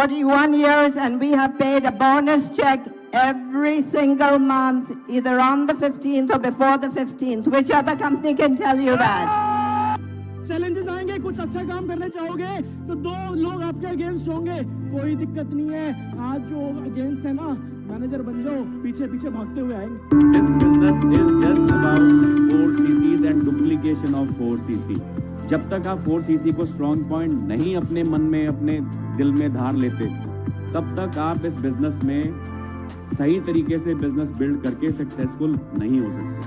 41 years, and we have paid a bonus check every single month, either on the 15th or before the 15th. Which other company can tell you that? Challenges आएंगे, कुछ अच्छा काम करने चाहोगे तो दो लोग आपके अगेंस्ट होंगे, कोई दिक्कत नहीं है। आज जो अगेंस्ट है ना, मैनेजर बन जाओ, पीछे पीछे भागते हुए आएंगे। This business is just about 4 cc's and duplication of 4 cc. जब तक आप 4 cc को स्ट्रॉन्ग पॉइंट नहीं अपने मन में, अपने दिल में धार लेते, तब तक आप इस बिजनेस में सही तरीके से बिजनेस बिल्ड करके सक्सेसफुल नहीं हो सकते।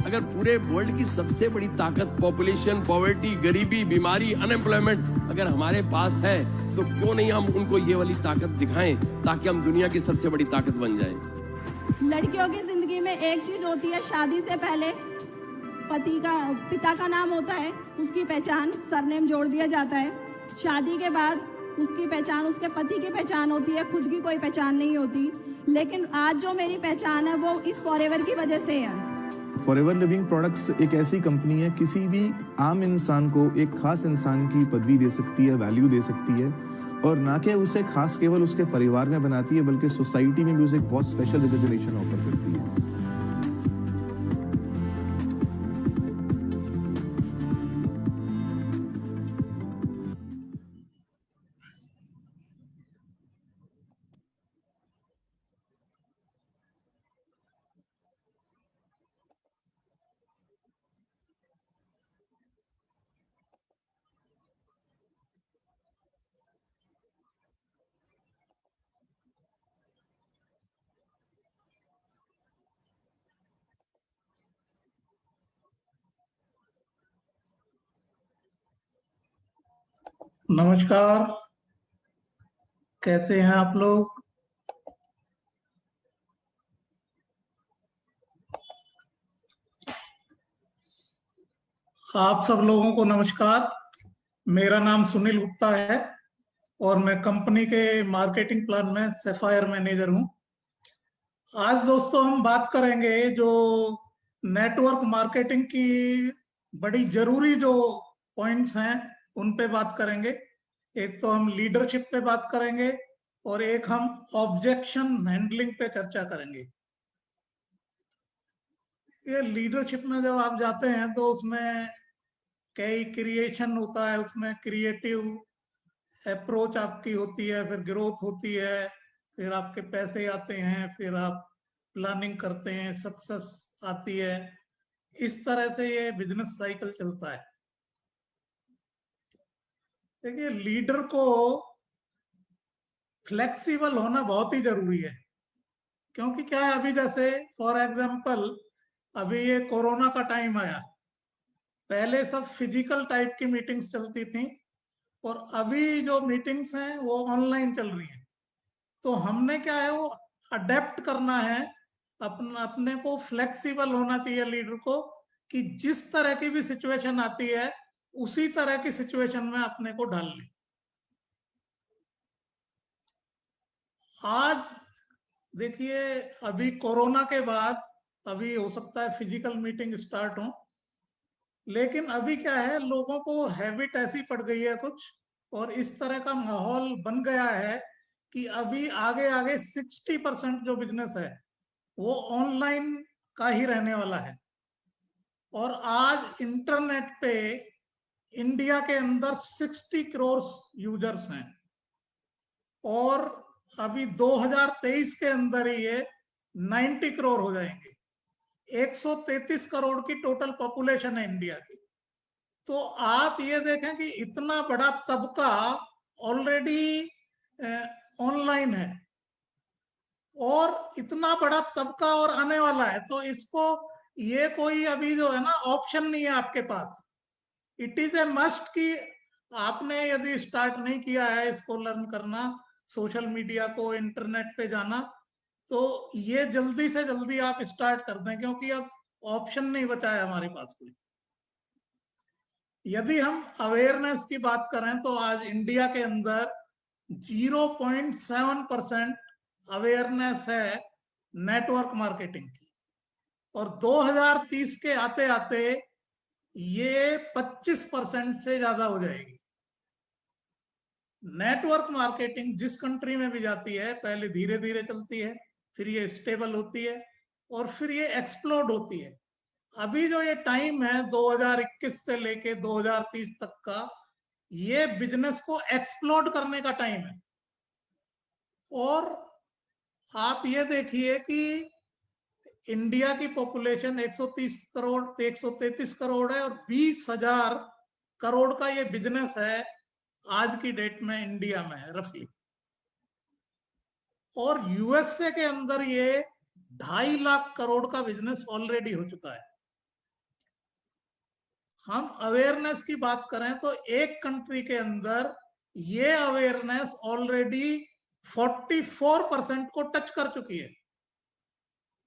अगर पूरे वर्ल्ड की सबसे बड़ी ताकत पॉपुलेशन, पॉवर्टी, गरीबी, बीमारी, अनएम्प्लॉयमेंट अगर हमारे पास है, तो क्यों नहीं हम उनको ये वाली ताकत दिखाएं, ताकि हम दुनिया की सबसे बड़ी ताकत बन जाएं। लड़कियों की जिंदगी में एक चीज होती है, शादी से पहले पिता का नाम होता है, उसकी पहचान सरनेम जोड़ दिया जाता है। शादी के बाद उसकी पहचान उसके पति की पहचान होती है, खुद की कोई पहचान नहीं होती। लेकिन आज जो मेरी पहचान है वो इस फॉरएवर की वजह से है। फॉरएवर लिविंग प्रोडक्ट्स एक ऐसी कंपनी है, किसी भी आम इंसान को एक खास इंसान की पदवी दे सकती है, वैल्यू दे सकती है, और ना कि उसे खास केवल उसके परिवार में बनाती है, बल्कि सोसाइटी में भी उसे एक बहुत स्पेशल रिकॉग्निशन ऑफर करती है। नमस्कार, कैसे हैं आप लोग? आप सब लोगों को नमस्कार। मेरा नाम सुनील गुप्ता है और मैं कंपनी के मार्केटिंग प्लान में सैफायर मैनेजर हूं। आज दोस्तों हम बात करेंगे जो नेटवर्क मार्केटिंग की बड़ी जरूरी जो पॉइंट्स हैं उन पे बात करेंगे। एक तो हम लीडरशिप पे बात करेंगे और एक हम ऑब्जेक्शन हैंडलिंग पे चर्चा करेंगे। ये लीडरशिप में जब आप जाते हैं तो उसमें कई क्रिएशन होता है, उसमें क्रिएटिव अप्रोच आपकी होती है, फिर ग्रोथ होती है, फिर आपके पैसे आते हैं, फिर आप प्लानिंग करते हैं, सक्सेस आती है। इस तरह से ये बिजनेस साइकिल चलता है। देखिए, लीडर को फ्लेक्सिबल होना बहुत ही जरूरी है, क्योंकि क्या है, अभी जैसे फॉर एग्जांपल अभी ये कोरोना का टाइम आया, पहले सब फिजिकल टाइप की मीटिंग्स चलती थी और अभी जो मीटिंग्स हैं वो ऑनलाइन चल रही हैं। तो हमने क्या है वो अडेप्ट करना है, अपने को फ्लेक्सिबल होना चाहिए लीडर को, कि जिस तरह की भी सिचुएशन आती है उसी तरह की सिचुएशन में अपने को ढाल ले। आज देखिए, अभी कोरोना के बाद अभी हो सकता है फिजिकल मीटिंग स्टार्ट हो, लेकिन अभी क्या है, लोगों को हैबिट ऐसी पड़ गई है कुछ, और इस तरह का माहौल बन गया है कि अभी आगे आगे 60% जो बिजनेस है वो ऑनलाइन का ही रहने वाला है। और आज इंटरनेट पे इंडिया के अंदर 60 करोड़ यूजर्स हैं और अभी 2023 के अंदर ही ये 90 करोड़ हो जाएंगे। 133 करोड़ की टोटल पॉपुलेशन है इंडिया की। तो आप ये देखें कि इतना बड़ा तबका ऑलरेडी ऑनलाइन है और इतना बड़ा तबका और आने वाला है, तो इसको ये कोई अभी जो है ना ऑप्शन नहीं है आपके पास। इट इज ए मस्ट कि आपने यदि स्टार्ट नहीं किया है इसको लर्न करना, सोशल मीडिया को, इंटरनेट पे जाना, तो ये जल्दी से जल्दी आप स्टार्ट कर दें, क्योंकि अब ऑप्शन नहीं बचा है हमारे पास कोई। यदि हम अवेयरनेस की बात करें तो आज इंडिया के अंदर 0.7% अवेयरनेस है नेटवर्क मार्केटिंग की, और 2030 के आते आते ये 25% से ज्यादा हो जाएगी। नेटवर्क मार्केटिंग जिस कंट्री में भी जाती है पहले धीरे धीरे चलती है, फिर ये स्टेबल होती है और फिर ये एक्सप्लोड होती है। अभी जो ये टाइम है 2021 से लेके 2030 तक का, ये बिजनेस को एक्सप्लोड करने का टाइम है। और आप ये देखिए कि इंडिया की पॉपुलेशन 130 करोड़ 133 करोड़ है और 20,000 करोड़ का ये बिजनेस है आज की डेट में इंडिया में है रफली। और यूएसए के अंदर ये 2.5 लाख करोड़ का बिजनेस ऑलरेडी हो चुका है। हम अवेयरनेस की बात करें तो एक कंट्री के अंदर ये अवेयरनेस ऑलरेडी 44% को टच कर चुकी है।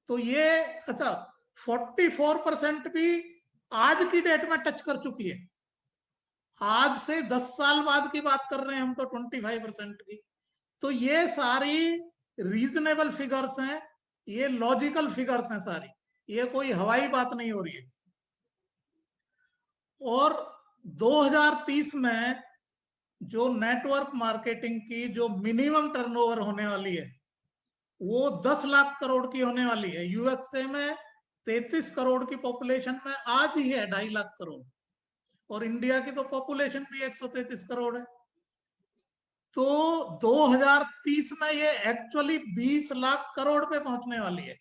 तो ये अच्छा 44% भी आज की डेट में टच कर चुकी है। आज से 10 साल बाद की बात कर रहे हैं हम तो 25% की। तो ये सारी रीजनेबल फिगर्स हैं, ये लॉजिकल फिगर्स हैं सारी, ये कोई हवाई बात नहीं हो रही है। और 2030 में जो नेटवर्क मार्केटिंग की जो मिनिमम टर्नओवर होने वाली है वो 10 लाख करोड़ की होने वाली है। यूएसए में 33 करोड़ की पॉपुलेशन में आज ही है 2.5 लाख करोड़, और इंडिया की तो पॉपुलेशन भी 133 करोड़ है। तो 2030 में ये एक्चुअली 20 लाख करोड़ पे पहुंचने वाली है।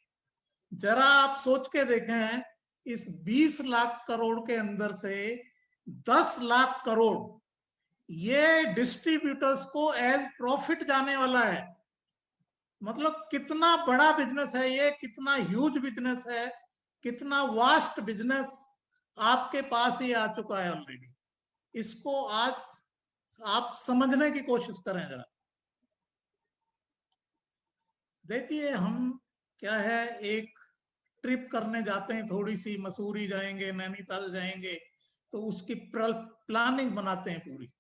जरा आप सोच के देखें, इस 20 लाख करोड़ के अंदर से 10 लाख करोड़ ये डिस्ट्रीब्यूटर्स को एज प्रॉफिट जाने वाला है। मतलब कितना बड़ा बिजनेस है ये, कितना ह्यूज बिजनेस है, कितना वास्ट बिजनेस आपके पास ही आ चुका है ऑलरेडी। इसको आज आप समझने की कोशिश करें जरा। देखिए हम क्या है, एक ट्रिप करने जाते हैं, थोड़ी सी मसूरी जाएंगे, नैनीताल जाएंगे, तो उसकी प्लानिंग बनाते हैं पूरी।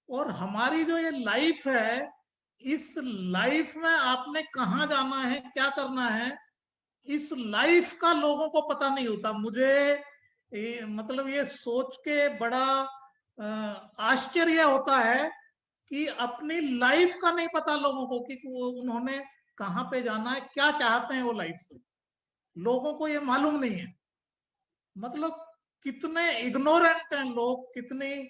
और हमारी जो ये लाइफ है, इस लाइफ में आपने कहाँ जाना है, क्या करना है, इस लाइफ का लोगों को पता नहीं होता। मुझे मतलब ये सोच के बड़ा आश्चर्य होता है कि अपनी लाइफ का नहीं पता लोगों को कि उन्होंने कहाँ पे जाना है, क्या चाहते हैं वो लाइफ से। लोगों को ये मालूम नहीं है। मतलब कितने इग्नोरेंट हैं लोग, कितनी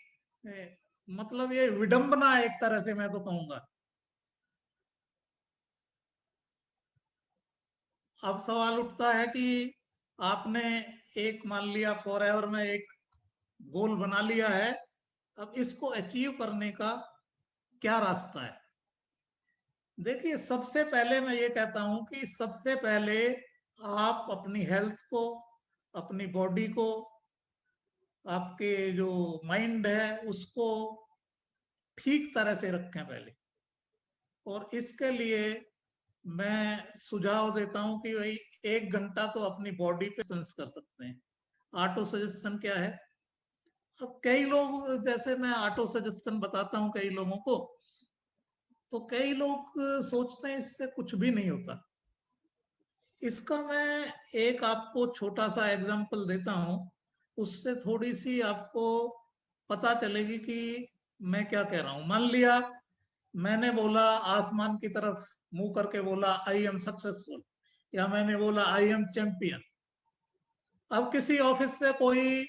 मतलब ये विडंबना है एक तरह से, मैं तो कहूंगा। अब सवाल उठता है कि आपने एक मान लिया फॉरएवर में एक गोल बना लिया है, अब इसको अचीव करने का क्या रास्ता है। देखिए सबसे पहले मैं ये कहता हूं कि सबसे पहले आप अपनी हेल्थ को, अपनी बॉडी को, आपके जो माइंड है उसको ठीक तरह से रखें पहले। और इसके लिए मैं सुझाव देता हूं कि भाई 1 घंटा तो अपनी बॉडी पे सेंस कर सकते हैं। ऑटो सजेशन क्या है, अब कई लोग, जैसे मैं ऑटो सजेशन बताता हूं कई लोगों को, तो कई लोग सोचते हैं इससे कुछ भी नहीं होता। इसका मैं एक आपको छोटा सा एग्जांपल देता हूं, उससे थोड़ी सी आपको पता चलेगी कि मैं क्या कह रहा हूं। मान लिया मैंने बोला, आसमान की तरफ मुंह करके बोला आई एम सक्सेसफुल, या मैंने बोला आई एम चैंपियन। अब किसी ऑफिस से कोई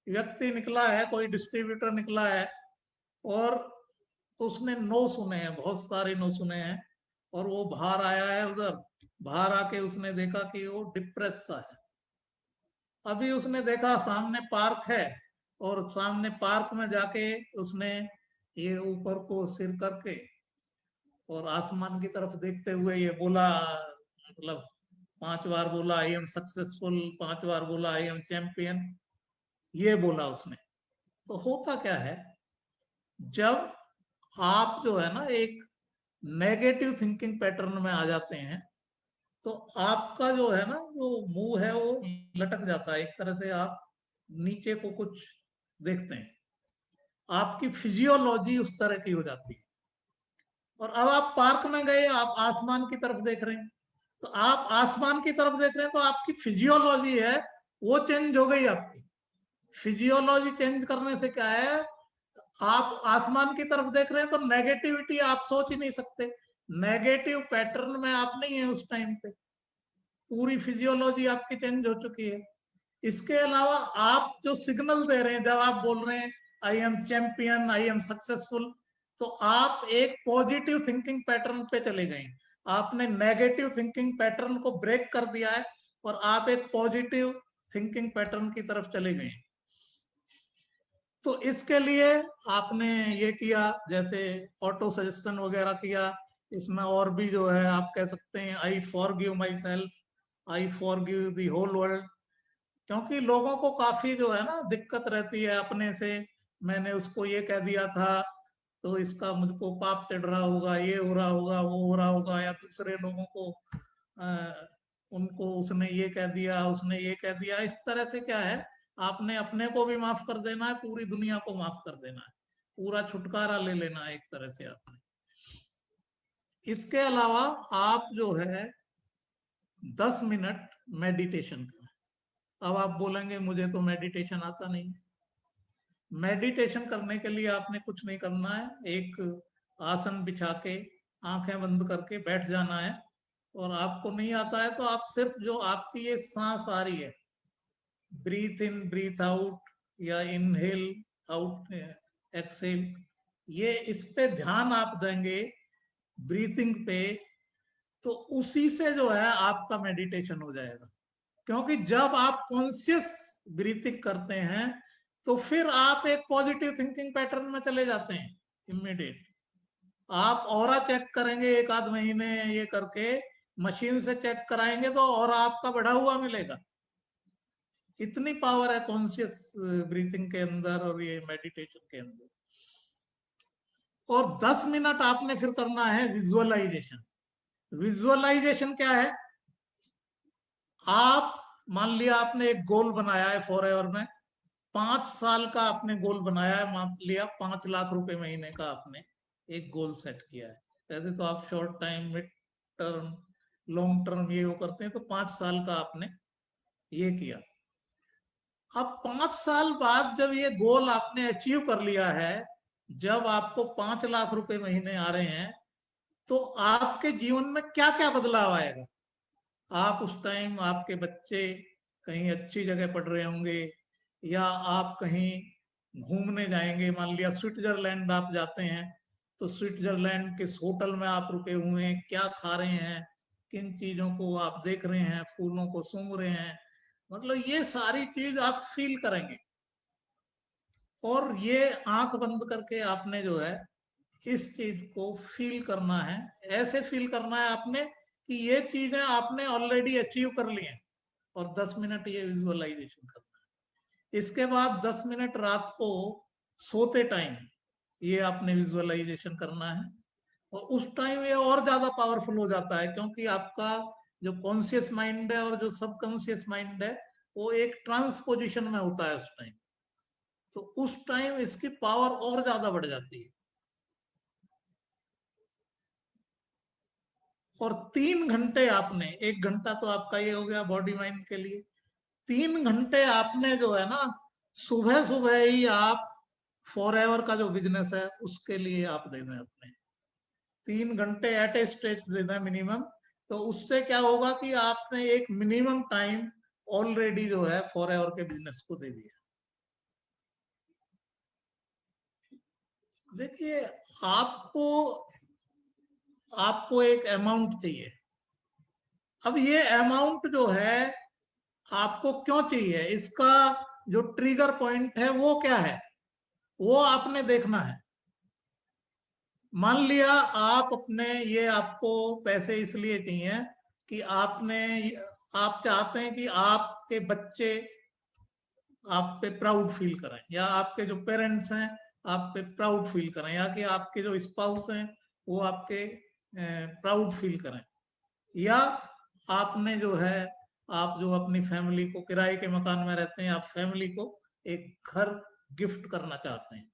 व्यक्ति निकला है, कोई डिस्ट्रीब्यूटर निकला है, और उसने नो सुने हैं, बहुत सारे नो सुने हैं, और वो बाहर आया है। उधर बाहर आके उसने देखा कि वो डिप्रेस सा है। अभी उसने देखा सामने पार्क है, और सामने पार्क में जाके उसने ये ऊपर को सिर करके और आसमान की तरफ देखते हुए ये बोला, मतलब 5 बार बोला आई एम सक्सेसफुल, 5 बार बोला आई एम चैंपियन, ये बोला उसने। तो होता क्या है, जब आप जो है ना एक नेगेटिव थिंकिंग पैटर्न में आ जाते हैं, तो आपका जो है ना जो मुंह है वो लटक जाता है, एक तरह से आप नीचे को कुछ देखते हैं, आपकी फिजियोलॉजी उस तरह की हो जाती है। और अब आप पार्क में गए, आप आसमान की तरफ देख रहे हैं, तो आप आसमान की तरफ देख रहे हैं तो आपकी फिजियोलॉजी है वो चेंज हो गई। आपकी फिजियोलॉजी चेंज करने से क्या है, आप आसमान की तरफ देख रहे हैं तो नेगेटिविटी आप सोच ही नहीं सकते, नेगेटिव पैटर्न में आप नहीं है उस टाइम पे, पूरी फिजियोलॉजी आपकी चेंज हो चुकी है। इसके अलावा आप जो सिग्नल दे रहे हैं, जब आप बोल रहे हैं I am champion, I am successful, तो आप एक पॉजिटिव थिंकिंग पैटर्न पे चले गए, आपने नेगेटिव थिंकिंग पैटर्न को ब्रेक कर दिया है और आप एक पॉजिटिव थिंकिंग पैटर्न की तरफ चले गए। तो इसके लिए आपने ये किया, जैसे ऑटो सजेशन वगैरह किया, इसमें और भी जो है आप कह सकते हैं I forgive myself, I forgive the whole world, क्योंकि लोगों को काफी जो है ना दिक्कत रहती है अपने से, मैंने उसको ये कह दिया था तो इसका मुझको पाप चढ़ रहा होगा, ये हो रहा होगा, वो हो रहा होगा, या दूसरे लोगों को उनको उसने ये कह दिया, उसने ये कह दिया। इस तरह से क्या है, आपने अपने को भी माफ कर देना है, पूरी दुनिया को माफ कर देना है, पूरा छुटकारा ले लेना है एक तरह से आपने। इसके अलावा आप जो है 10 मिनट मेडिटेशन करें। अब आप बोलेंगे मुझे तो मेडिटेशन आता नहीं है। मेडिटेशन करने के लिए आपने कुछ नहीं करना है, एक आसन बिछा के आंखें बंद करके बैठ जाना है, और आपको नहीं आता है तो आप सिर्फ जो आपकी ये सांस आ रही है, ब्रीथ इन ब्रीथ आउट या इनहेल आउट एक्सहेल, ये इस पे ध्यान आप देंगे, ब्रीथिंग पे, तो उसी से जो है आपका मेडिटेशन हो जाएगा। क्योंकि जब आप कॉन्शियस ब्रीथिंग करते हैं तो फिर आप एक पॉजिटिव थिंकिंग पैटर्न में चले जाते हैं इमीडिएट। आप ऑरा चेक करेंगे एक आध महीने ये करके, मशीन से चेक कराएंगे तो ऑरा आपका बढ़ा हुआ मिलेगा। इतनी पावर है कॉन्शियस ब्रीथिंग के अंदर और ये मेडिटेशन के अंदर। और 10 मिनट आपने फिर करना है विजुअलाइजेशन। विजुअलाइजेशन क्या है, आप मान लिया आपने एक गोल बनाया है फॉरएवर में, 5 साल का आपने गोल बनाया है, मान लिया 5 लाख रुपए महीने का आपने एक गोल सेट किया है। वैसे तो आप short time, mid term, long term ये वो करते हैं, तो 5 साल का आपने ये किया। अब 5 साल बाद जब ये गोल आपने अचीव कर लिया है, जब आपको 5 लाख रुपए महीने आ रहे हैं, तो आपके जीवन में क्या क्या बदलाव आएगा। आप उस टाइम, आपके बच्चे कहीं अच्छी जगह पढ़ रहे होंगे, या आप कहीं घूमने जाएंगे, मान लिया स्विट्जरलैंड आप जाते हैं, तो स्विट्जरलैंड किस होटल में आप रुके हुए हैं, क्या खा रहे हैं, किन चीजों को आप देख रहे हैं, फूलों को सूंघ रहे हैं, मतलब ये सारी चीज आप फील करेंगे। और ये आंख बंद करके आपने जो है इस चीज को फील करना है, ऐसे फील करना है आपने कि ये चीजें आपने ऑलरेडी अचीव कर ली हैं, और 10 मिनट ये विजुअलाइजेशन करना है। इसके बाद 10 मिनट रात को सोते टाइम ये आपने विजुअलाइजेशन करना है, और उस टाइम ये और ज्यादा पावरफुल हो जाता है, क्योंकि आपका जो कॉन्शियस माइंड है और जो सबकॉन्शियस माइंड है वो एक ट्रांस पोजिशन में होता है उस टाइम, तो उस टाइम इसकी पावर और ज्यादा बढ़ जाती है। और 3 घंटे आपने, 1 घंटा तो आपका ये हो गया बॉडी माइंड के लिए, 3 घंटे आपने जो है ना, सुबह सुबह ही आप फॉरएवर का जो बिजनेस है उसके लिए आप दे दें अपने 3 घंटे एट ए स्ट्रेच दे दें मिनिमम। तो उससे क्या होगा कि आपने एक मिनिमम टाइम ऑलरेडी जो है फॉरएवर के बिजनेस को दे दिया। देखिए, आपको एक अमाउंट चाहिए। अब ये अमाउंट जो है आपको क्यों चाहिए, इसका जो ट्रिगर पॉइंट है वो क्या है, वो आपने देखना है। मान लिया आप अपने, ये आपको पैसे इसलिए चाहिए कि आप चाहते हैं कि आपके बच्चे आप पे प्राउड फील करें, या आपके जो पेरेंट्स हैं आप पे प्राउड फील करें, या कि आपके जो स्पाउस हैं वो आपके प्राउड फील करें, या आपने जो है, आप जो अपनी फैमिली को, किराए के मकान में रहते हैं, आप फैमिली को एक घर गिफ्ट करना चाहते हैं।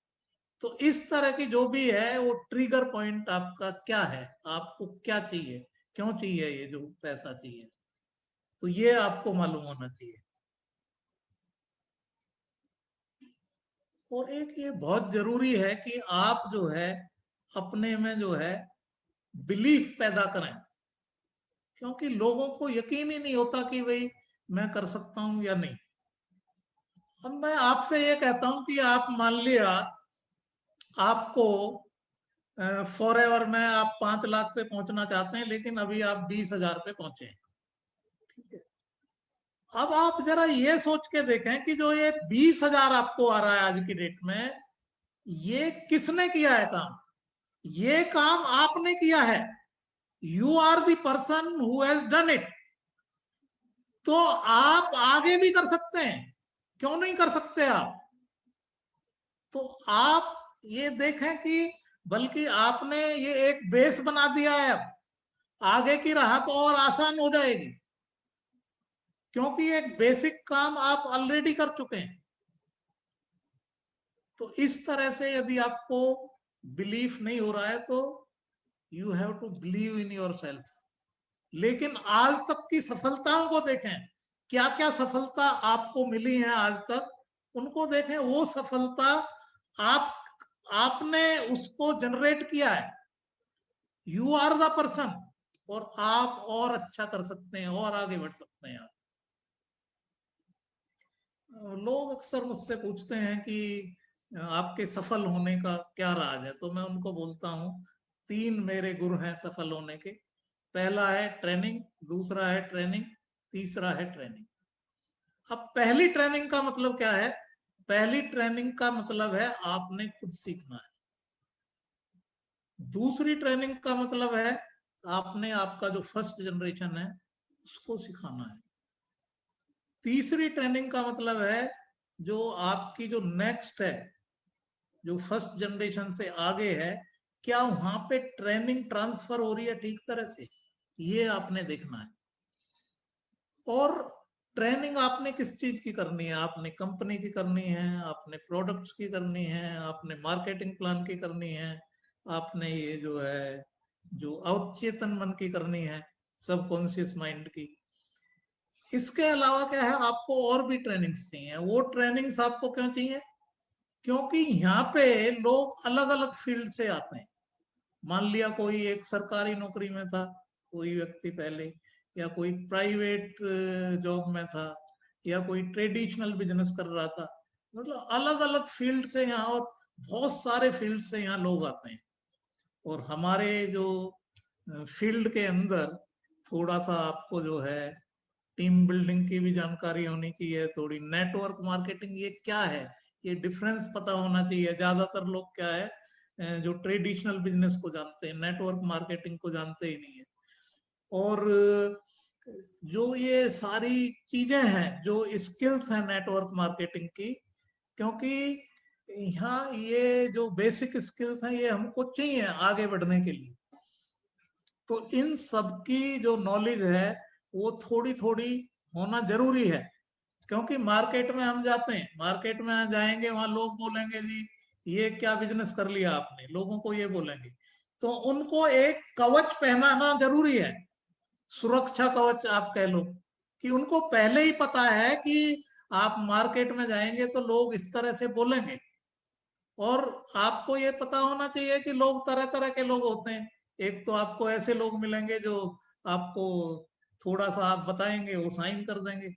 तो इस तरह की जो भी है वो ट्रिगर पॉइंट आपका क्या है, आपको क्या चाहिए, क्यों चाहिए ये जो पैसा चाहिए, तो ये आपको मालूम होना चाहिए। और एक ये बहुत जरूरी है कि आप जो है अपने में जो है बिलीफ पैदा करें, क्योंकि लोगों को यकीन ही नहीं होता कि भाई मैं कर सकता हूं या नहीं। अब मैं आपसे ये कहता हूं कि आप मान लिया आपको फॉर एवर में आप 5 लाख पे पहुंचना चाहते हैं, लेकिन अभी आप 20,000 पे पहुंचे हैं, ठीक है। अब आप जरा ये सोच के देखें कि जो ये 20,000 आपको आ रहा है आज की डेट में, ये किसने किया है काम? ये काम आपने किया है। You are the person who has done it. तो आप आगे भी कर सकते हैं, क्यों नहीं कर सकते आप? तो आप ये देखें कि बल्कि आपने ये एक बेस बना दिया है, अब आगे की राह तो और आसान हो जाएगी, क्योंकि एक बेसिक काम आप ऑलरेडी कर चुके हैं। तो इस तरह से यदि आपको बिलीफ नहीं हो रहा है तो you have to believe in yourself. लेकिन आज तक की सफलताओं को देखें, क्या क्या सफलता आपको मिली है आज तक, उनको देखें। वो सफलता आपने उसको जनरेट किया है। यू आर द पर्सन, और आप और अच्छा कर सकते हैं और आगे बढ़ सकते हैं। लोग अक्सर मुझसे पूछते हैं कि आपके सफल होने का क्या राज है, तो मैं उनको बोलता हूं 3 मेरे गुरु हैं सफल होने के। पहला है ट्रेनिंग, दूसरा है ट्रेनिंग, तीसरा है ट्रेनिंग। अब पहली ट्रेनिंग का मतलब क्या है? पहली ट्रेनिंग का मतलब है आपने खुद सीखना है। दूसरी ट्रेनिंग का मतलब है आपने आपका जो फर्स्ट जनरेशन है उसको सिखाना है। तीसरी ट्रेनिंग का मतलब है जो आपकी जो नेक्स्ट है, जो फर्स्ट जनरेशन से आगे है, क्या वहां पे ट्रेनिंग ट्रांसफर हो रही है ठीक तरह से, ये आपने देखना है। और ट्रेनिंग आपने किस चीज की करनी है? आपने कंपनी की करनी है, आपने प्रोडक्ट्स की करनी है, आपने मार्केटिंग प्लान की करनी है, आपने ये जो है जो अवचेतन मन की करनी है, सबकॉन्शियस माइंड की। इसके अलावा क्या है, आपको और भी ट्रेनिंग्स चाहिए। वो ट्रेनिंग्स आपको क्यों चाहिए? क्योंकि यहाँ पे लोग अलग अलग फील्ड से आते हैं। मान लिया कोई एक सरकारी नौकरी में था, कोई व्यक्ति पहले, या कोई प्राइवेट जॉब में था, या कोई ट्रेडिशनल बिजनेस कर रहा था। मतलब अलग अलग फील्ड से यहाँ, और बहुत सारे फील्ड से यहाँ लोग आते हैं। और हमारे जो फील्ड के अंदर थोड़ा सा आपको जो है टीम बिल्डिंग की भी जानकारी होनी चाहिए, थोड़ी नेटवर्क मार्केटिंग ये क्या है ये डिफरेंस पता होना चाहिए। ज्यादातर लोग क्या है जो ट्रेडिशनल बिजनेस को जानते हैं, नेटवर्क मार्केटिंग को जानते ही नहीं है। और जो ये सारी चीजें हैं, जो स्किल्स हैं नेटवर्क मार्केटिंग की, क्योंकि यहाँ ये जो बेसिक स्किल्स हैं ये हमको चाहिए आगे बढ़ने के लिए। तो इन सब की जो नॉलेज है वो थोड़ी थोड़ी होना जरूरी है। क्योंकि मार्केट में हम जाते हैं, मार्केट में जाएंगे, वहां लोग बोलेंगे जी ये क्या बिजनेस कर लिया आपने, लोगों को ये बोलेंगे। तो उनको एक कवच पहनाना जरूरी है, सुरक्षा कवच आप कह लो, कि उनको पहले ही पता है कि आप मार्केट में जाएंगे तो लोग इस तरह से बोलेंगे। और आपको ये पता होना चाहिए कि लोग तरह तरह के लोग होते हैं। एक तो आपको ऐसे लोग मिलेंगे जो आपको थोड़ा सा आप बताएंगे वो साइन कर देंगे।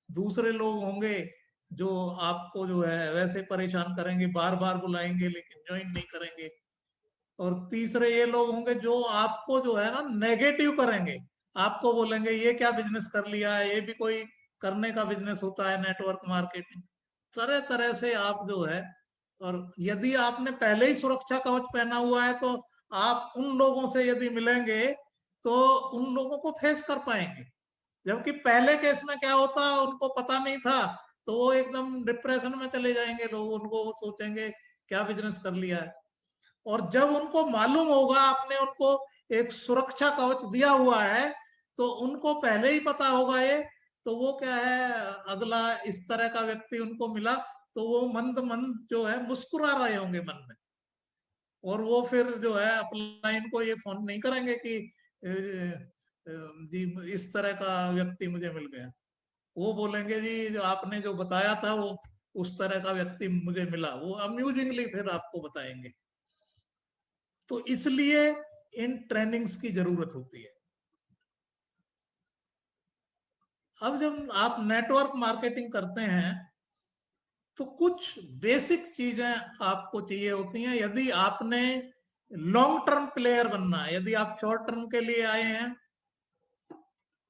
दूसरे लोग होंगे जो आपको जो है वैसे परेशान करेंगे, बार बार बुलाएंगे लेकिन ज्वाइन नहीं करेंगे। और तीसरे ये लोग होंगे जो आपको जो है ना नेगेटिव करेंगे, आपको बोलेंगे ये क्या बिजनेस कर लिया है, ये भी कोई करने का बिजनेस होता है नेटवर्क मार्केटिंग। तरह तरह से आप जो है, और यदि आपने पहले ही सुरक्षा कवच पहना हुआ है तो आप उन लोगों से यदि मिलेंगे तो उन लोगों को फेस कर पाएंगे। जबकि पहले केस में क्या होता, उनको पता नहीं था तो वो एकदम डिप्रेशन में चले जाएंगे लोग, उनको वो सोचेंगे क्या बिजनेस कर लिया है। और जब उनको मालूम होगा आपने उनको एक सुरक्षा कवच दिया हुआ है तो उनको पहले ही पता होगा ये, तो वो क्या है, अगला इस तरह का व्यक्ति उनको मिला तो वो मंद मंद जो है मुस्कुरा रहे होंगे मन में। और वो फिर जो है अपलाइन को ये फोन नहीं करेंगे कि जी इस तरह का व्यक्ति मुझे मिल गया। वो बोलेंगे जी जो आपने जो बताया था उस तरह का व्यक्ति मुझे मिला, वो अम्यूजिंगली फिर आपको बताएंगे। तो इसलिए इन ट्रेनिंग्स की जरूरत होती है। अब जब आप नेटवर्क मार्केटिंग करते हैं तो कुछ बेसिक चीजें आपको चाहिए होती हैं। यदि आपने लॉन्ग टर्म प्लेयर बनना है, यदि आप शॉर्ट टर्म के लिए आए हैं,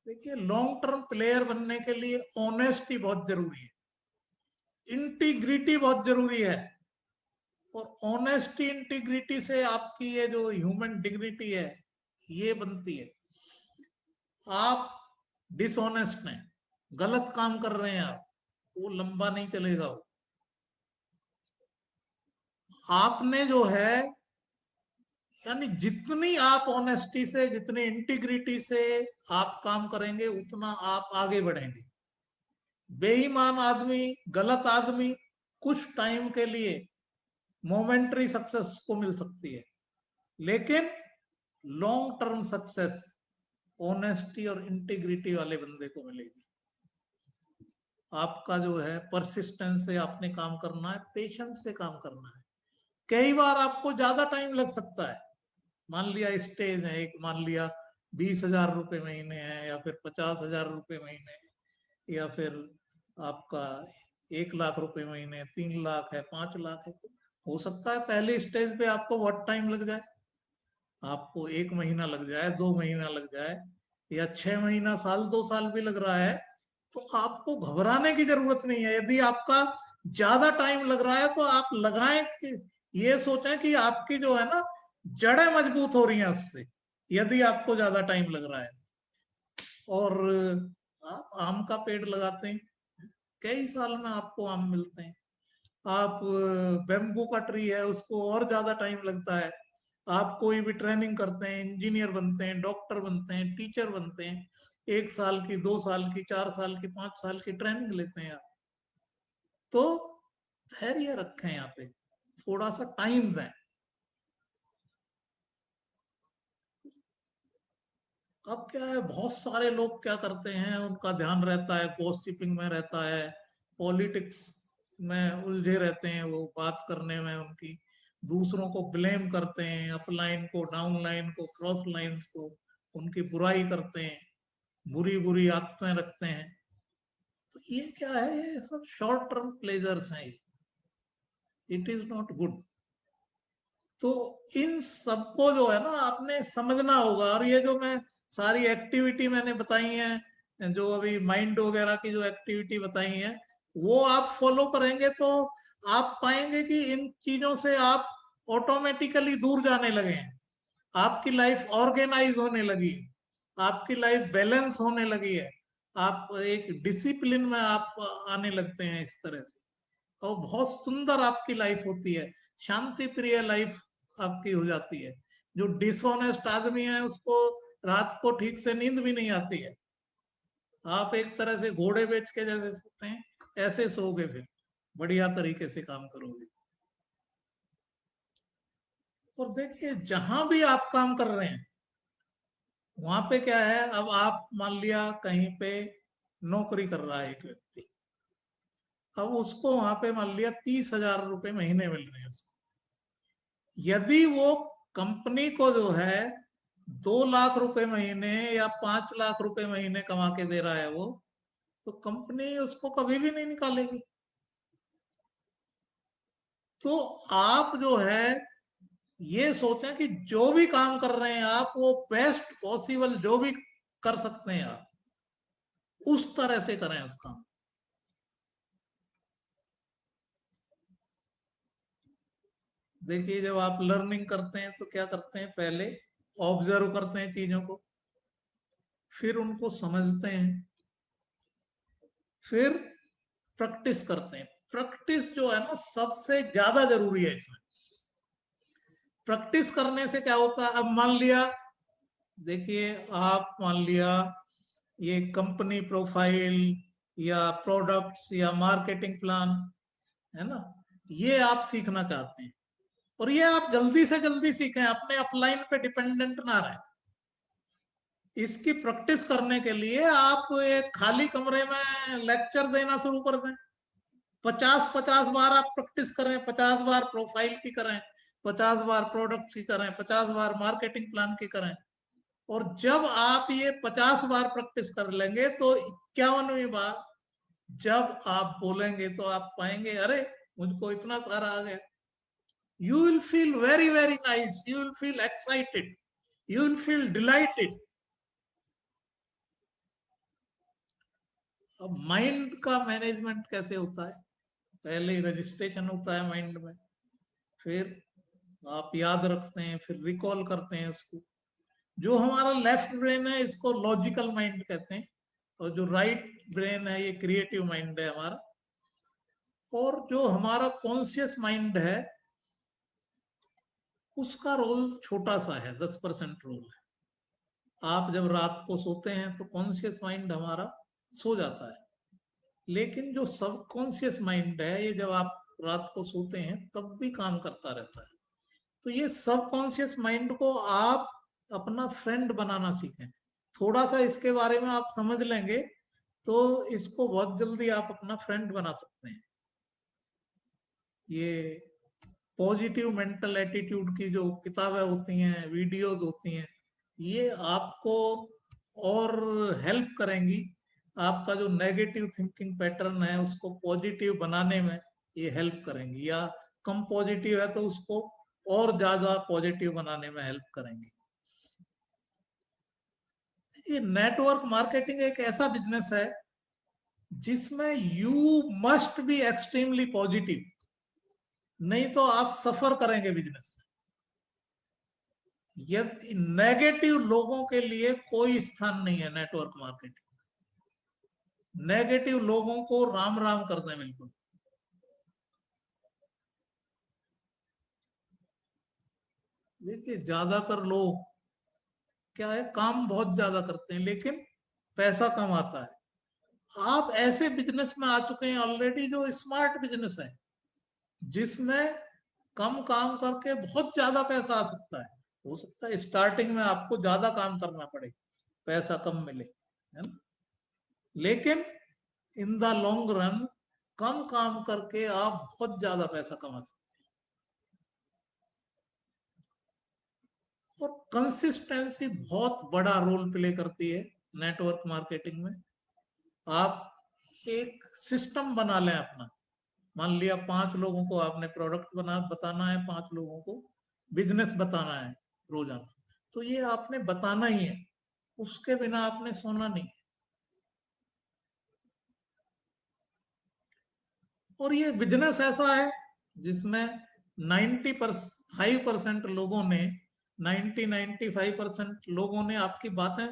देखिए लॉन्ग टर्म प्लेयर बनने के लिए ऑनेस्टी बहुत जरूरी है, इंटीग्रिटी बहुत जरूरी है। और ऑनेस्टी इंटीग्रिटी से आपकी ये जो ह्यूमन डिग्निटी है ये बनती है। आप डिसऑनेस्ट हैं, गलत काम कर रहे हैं आप, वो लंबा नहीं चलेगा। वो आपने जो है, यानी जितनी आप ऑनेस्टी से, जितनी इंटीग्रिटी से आप काम करेंगे उतना आप आगे बढ़ेंगे। बेईमान आदमी, गलत आदमी कुछ टाइम के लिए मोमेंटरी सक्सेस को मिल सकती है, लेकिन लॉन्ग टर्म सक्सेस ऑनेस्टी और इंटीग्रिटी वाले बंदे को मिलेगी। आपका जो है परसिस्टेंस से आपने काम करना है, पेशेंस से काम करना है। कई बार आपको ज्यादा टाइम लग सकता है। मान लिया स्टेज है एक, मान लिया 20,000 रुपए महीने है, या फिर 50,000 रुपए महीने है, या फिर आपका 1 लाख रुपए महीने, 3 लाख है, 5 लाख है। तो हो सकता है पहले स्टेज पे आपको बहुत टाइम लग जाए, आपको 1 महीना लग जाए, 2 महीना लग जाए, या 6 महीना, साल, 2 साल भी लग रहा है। तो आपको घबराने की जरूरत नहीं है। यदि आपका ज्यादा टाइम लग रहा है तो आप लगाएं, ये सोचें कि आपकी जो है ना जड़ें मजबूत हो रही हैं उससे, यदि आपको ज्यादा टाइम लग रहा है। और आप आम का पेड़ लगाते हैं, कई साल में आपको आम मिलते हैं। आप बेम्बू का ट्री है, उसको और ज्यादा टाइम लगता है। आप कोई भी ट्रेनिंग करते हैं, इंजीनियर बनते हैं, डॉक्टर बनते हैं, टीचर बनते हैं, 1 साल की, 2 साल की, 4 साल की, 5 साल की ट्रेनिंग लेते हैं आप। तो धैर्य रखें, यहाँ पे थोड़ा सा टाइम दें। अब क्या है, बहुत सारे लोग क्या करते हैं, उनका ध्यान रहता है गॉसिपिंग में, रहता है पॉलिटिक्स में उलझे रहते हैं, वो बात करने में उनकी दूसरों को ब्लेम करते हैं, अप लाइन को, डाउन लाइन को, क्रॉस लाइंस को, उनकी बुराई करते हैं, बुरी बुरी आदतें रखते हैं। तो ये क्या है, ये सब शॉर्ट टर्म प्लेजर्स हैं, इट इज नॉट गुड। तो इन सबको जो है ना आपने समझना होगा। और ये जो मैं सारी एक्टिविटी मैंने बताई हैं, जो अभी माइंड वगैरह की जो एक्टिविटी बताई है, वो आप फॉलो करेंगे तो आप पाएंगे कि इन चीजों से आप ऑटोमेटिकली दूर जाने लगे हैं। आपकी लाइफ ऑर्गेनाइज होने लगी है, आपकी लाइफ बैलेंस होने लगी है, आप एक डिसिप्लिन में आप आने लगते हैं इस तरह से, और बहुत सुंदर आपकी लाइफ होती है, शांति प्रिय लाइफ आपकी हो जाती है। जो डिसऑनेस्ट आदमी है उसको रात को ठीक से नींद भी नहीं आती है। आप एक तरह से घोड़े बेच के जैसे सोते हैं, ऐसे सोओगे, फिर बढ़िया तरीके से काम करोगे। और देखिए जहां भी आप काम कर रहे हैं वहां पे क्या है, अब आप मान लिया कहीं पे नौकरी कर रहा है एक व्यक्ति, अब उसको वहां पे मान लिया 30,000 रुपए महीने मिल रहे हैं उसको। यदि वो कंपनी को जो है 2 लाख रुपए महीने या 5 लाख रुपए महीने कमा के दे रहा है वो, तो कंपनी उसको कभी भी नहीं निकालेगी। तो आप जो है ये सोचें कि जो भी काम कर रहे हैं आप, वो बेस्ट पॉसिबल जो भी कर सकते हैं आप, उस तरह से करें उस काम। देखिए जब आप लर्निंग करते हैं तो क्या करते हैं, पहले ऑब्जर्व करते हैं चीजों को, फिर उनको समझते हैं, फिर प्रैक्टिस करते हैं। प्रैक्टिस जो है ना सबसे ज्यादा जरूरी है इसमें। प्रैक्टिस करने से क्या होता है, अब मान लिया, देखिए आप मान लिया ये कंपनी प्रोफाइल या प्रोडक्ट्स या मार्केटिंग प्लान है ना, ये आप सीखना चाहते हैं, और ये आप जल्दी से जल्दी सीखें, अपने अपलाइन पे डिपेंडेंट ना रहें। इसकी प्रैक्टिस करने के लिए आप एक खाली कमरे में लेक्चर देना शुरू कर दें, 50-50 बार आप प्रैक्टिस करें, 50 बार प्रोफाइल की करें, 50 बार प्रोडक्ट्स की करें, 50 बार मार्केटिंग प्लान की करें, और जब आप ये 50 बार प्रैक्टिस कर लेंगे तो 51वीं बार जब आप बोलेंगे तो आप पाएंगे अरे मुझको इतना सारा आ गया. You will feel very, very nice. You will feel excited. You will feel delighted. अब माइंड का मैनेजमेंट कैसे होता है? पहले ही रजिस्ट्रेशन होता है माइंड में, फिर आप याद रखते हैं, फिर रिकॉल करते हैं उसको. जो हमारा लेफ्ट ब्रेन है इसको लॉजिकल माइंड कहते हैं, और जो राइट ब्रेन है ये क्रिएटिव माइंड है हमारा. और जो हमारा कॉन्शियस माइंड है उसका रोल छोटा सा है, 10% रोल है. आप जब रात को सोते हैं तो कॉन्शियस माइंड हमारा सो जाता है, लेकिन जो सबकॉन्शियस माइंड है ये जब आप रात को सोते हैं तब भी काम करता रहता है. तो ये सबकॉन्शियस माइंड को आप अपना फ्रेंड बनाना सीखें. थोड़ा सा इसके बारे में आप समझ लेंगे तो इसको बहुत जल्दी आप अपना फ्रेंड बना सकते हैं. ये पॉजिटिव मेंटल एटीट्यूड की जो किताबें होती हैं, वीडियोस होती हैं, ये आपको और हेल्प करेंगी. आपका जो नेगेटिव थिंकिंग पैटर्न है उसको पॉजिटिव बनाने में ये हेल्प करेंगी, या कम पॉजिटिव है तो उसको और ज्यादा पॉजिटिव बनाने में हेल्प करेंगी. ये नेटवर्क मार्केटिंग एक ऐसा बिजनेस है जिसमें you must be extremely positive, नहीं तो आप सफर करेंगे बिजनेस में. यदि नेगेटिव लोगों के लिए कोई स्थान नहीं है नेटवर्क मार्केटिंग. नेगेटिव लोगों को राम राम कर दें बिल्कुल. देखिए ज्यादातर लोग क्या है, काम बहुत ज्यादा करते हैं लेकिन पैसा कम आता है. आप ऐसे बिजनेस में आ चुके हैं ऑलरेडी जो स्मार्ट बिजनेस है, जिसमें कम काम करके बहुत ज्यादा पैसा आ सकता है. हो सकता है स्टार्टिंग में आपको ज्यादा काम करना पड़े, पैसा कम मिले, है ना, लेकिन इन द लॉन्ग रन कम काम करके आप बहुत ज्यादा पैसा कमा सकते हैं. और कंसिस्टेंसी बहुत बड़ा रोल प्ले करती है नेटवर्क मार्केटिंग में. आप एक सिस्टम बना लें अपना. मान लिया 5 लोगों को आपने प्रोडक्ट बताना है, 5 लोगों को बिजनेस बताना है रोजाना, तो ये आपने बताना ही है, उसके बिना आपने सोना नहीं है. और ये बिजनेस ऐसा है जिसमें 95% लोगों ने 95% लोगों ने आपकी बातें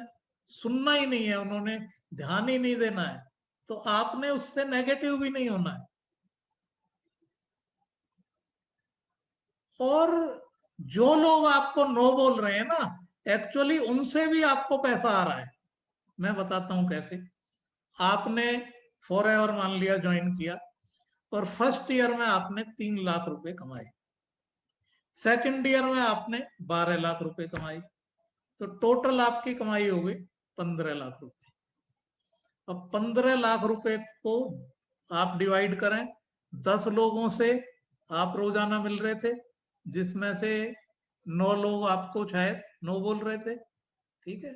सुनना ही नहीं है, उन्होंने ध्यान ही नहीं देना है. तो आपने उससे नेगेटिव भी नहीं होना है. और जो लोग आपको नो बोल रहे हैं ना, एक्चुअली उनसे भी आपको पैसा आ रहा है. मैं बताता हूं कैसे. आपने फॉरएवर मान लिया ज्वाइन किया, और फर्स्ट ईयर में आपने 3 लाख रुपए कमाए, सेकंड ईयर में आपने 12 लाख रुपए कमाए, तो टोटल आपकी कमाई हो गई 15 लाख रुपए. अब 15 लाख रुपए को आप डिवाइड करें, 10 लोगों से आप रोजाना मिल रहे थे, जिसमें से 9 लोग आपको शायद नो बोल रहे थे. ठीक है,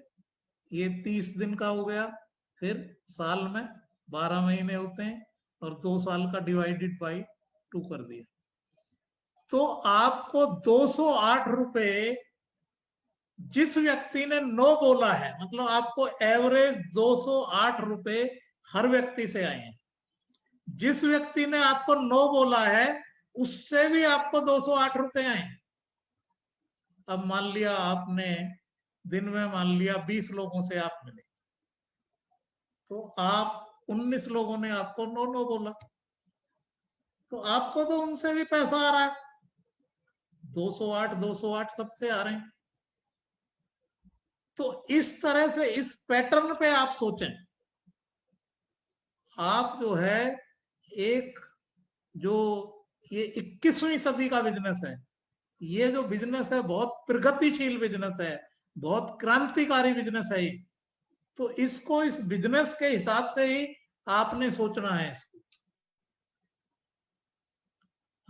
ये 30 दिन का हो गया. फिर साल में 12 महीने होते हैं, और 2 साल का डिवाइडेड बाई 2 कर दिया, तो आपको 208 रुपए जिस व्यक्ति ने नो बोला है, मतलब आपको एवरेज 208 रुपए हर व्यक्ति से आए हैं. जिस व्यक्ति ने आपको नो बोला है उससे भी आपको 208 रुपए आए. अब मान लिया आपने दिन में मान लिया 20 लोगों से आप मिले, तो आप 19 लोगों ने आपको नो नो बोला, तो आपको तो उनसे भी पैसा आ रहा है. 208 सबसे आ रहे हैं. तो इस तरह से इस पैटर्न पे आप सोचें. आप जो है एक जो ये 21वीं सदी का बिजनेस है, ये जो बिजनेस है बहुत प्रगतिशील बिजनेस है, बहुत क्रांतिकारी बिजनेस है ये. तो इसको इस बिजनेस के हिसाब से ही आपने सोचना है इसको.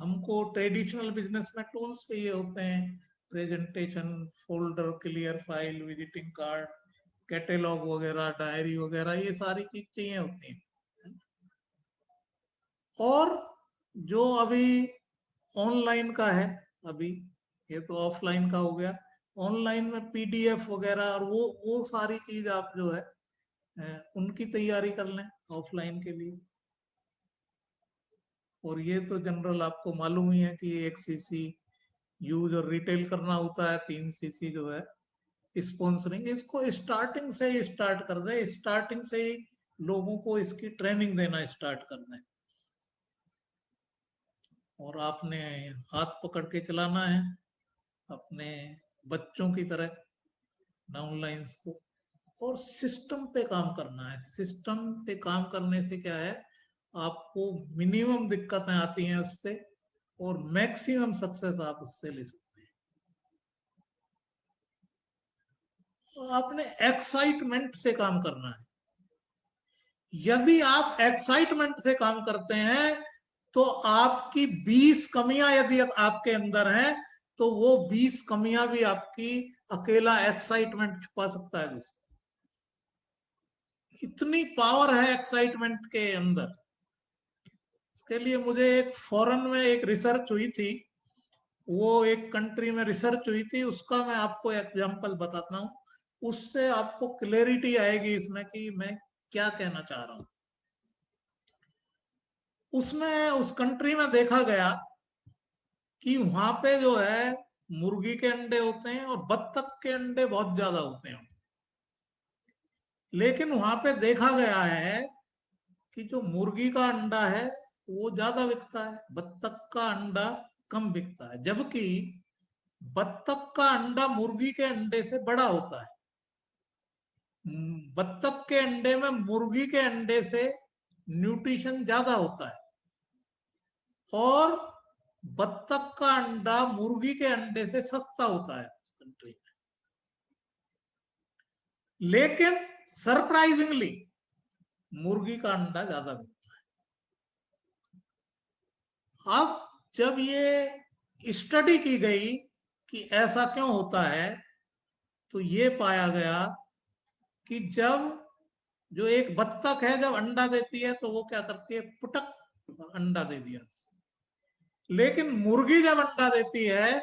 हमको ट्रेडिशनल बिजनेस में टूल्स चाहिए होते हैं, presentation, folder, clear file, visiting card, catalogue वगैरह, डायरी वगैरह, ये सारी चीज चाहिए होती है। और जो अभी ऑनलाइन का है, अभी ये तो ऑफलाइन का हो गया, ऑनलाइन में पीडीएफ वगैरह और वो सारी चीज आप जो है उनकी तैयारी कर लें ऑफलाइन के लिए। और ये तो जनरल आपको मालूम ही है कि 1 सीसी यूज और रिटेल करना होता है, 3 सीसी जो है स्पॉन्सरिंग। इसको स्टार्टिंग से ही स्टार्ट कर दे, स्टार्टिंग से ही लोगों को इसकी ट्रेनिंग देना स्टार्ट कर दें, और आपने हाथ पकड़ के चलाना है अपने बच्चों की तरह डाउन लाइन्स को, और सिस्टम पे काम करना है। सिस्टम पे काम करने से क्या है, आपको मिनिमम दिक्कतें आती हैं उससे, और मैक्सिमम सक्सेस आप उससे ले सकते हैं। तो आपने एक्साइटमेंट से काम करना है। यदि आप एक्साइटमेंट से काम करते हैं तो आपकी 20 कमियां यदि आपके अंदर हैं, तो वो 20 कमियां भी आपकी अकेला एक्साइटमेंट छुपा सकता है दोस्तों। इतनी पावर है एक्साइटमेंट के अंदर। इसके लिए मुझे एक फॉरेन में एक रिसर्च हुई थी, वो एक कंट्री में रिसर्च हुई थी, उसका मैं आपको एग्जांपल बताता हूं, उससे आपको क्लैरिटी आएगी इसमें कि मैं क्या कहना चाह रहा हूं। उसमें उस कंट्री में देखा गया कि वहां पे जो है मुर्गी के अंडे होते हैं और बत्तख के अंडे बहुत ज्यादा होते हैं, लेकिन वहां पे देखा गया है कि जो मुर्गी का अंडा है वो ज्यादा बिकता है, बत्तख का अंडा कम बिकता है, जबकि बत्तख का अंडा मुर्गी के अंडे से बड़ा होता है। बत्तख के अंडे में मुर्गी के अंडे से न्यूट्रिशन ज्यादा होता है, और बत्तख का अंडा मुर्गी के अंडे से सस्ता होता है उस कंट्री में। लेकिन सरप्राइजिंगली मुर्गी का अंडा ज्यादा बिकता है। अब जब ये स्टडी की गई कि ऐसा क्यों होता है, तो ये पाया गया कि जब जो एक बत्तख है जब अंडा देती है तो वो क्या करती है, पुटक अंडा दे दिया। लेकिन मुर्गी जब अंडा देती है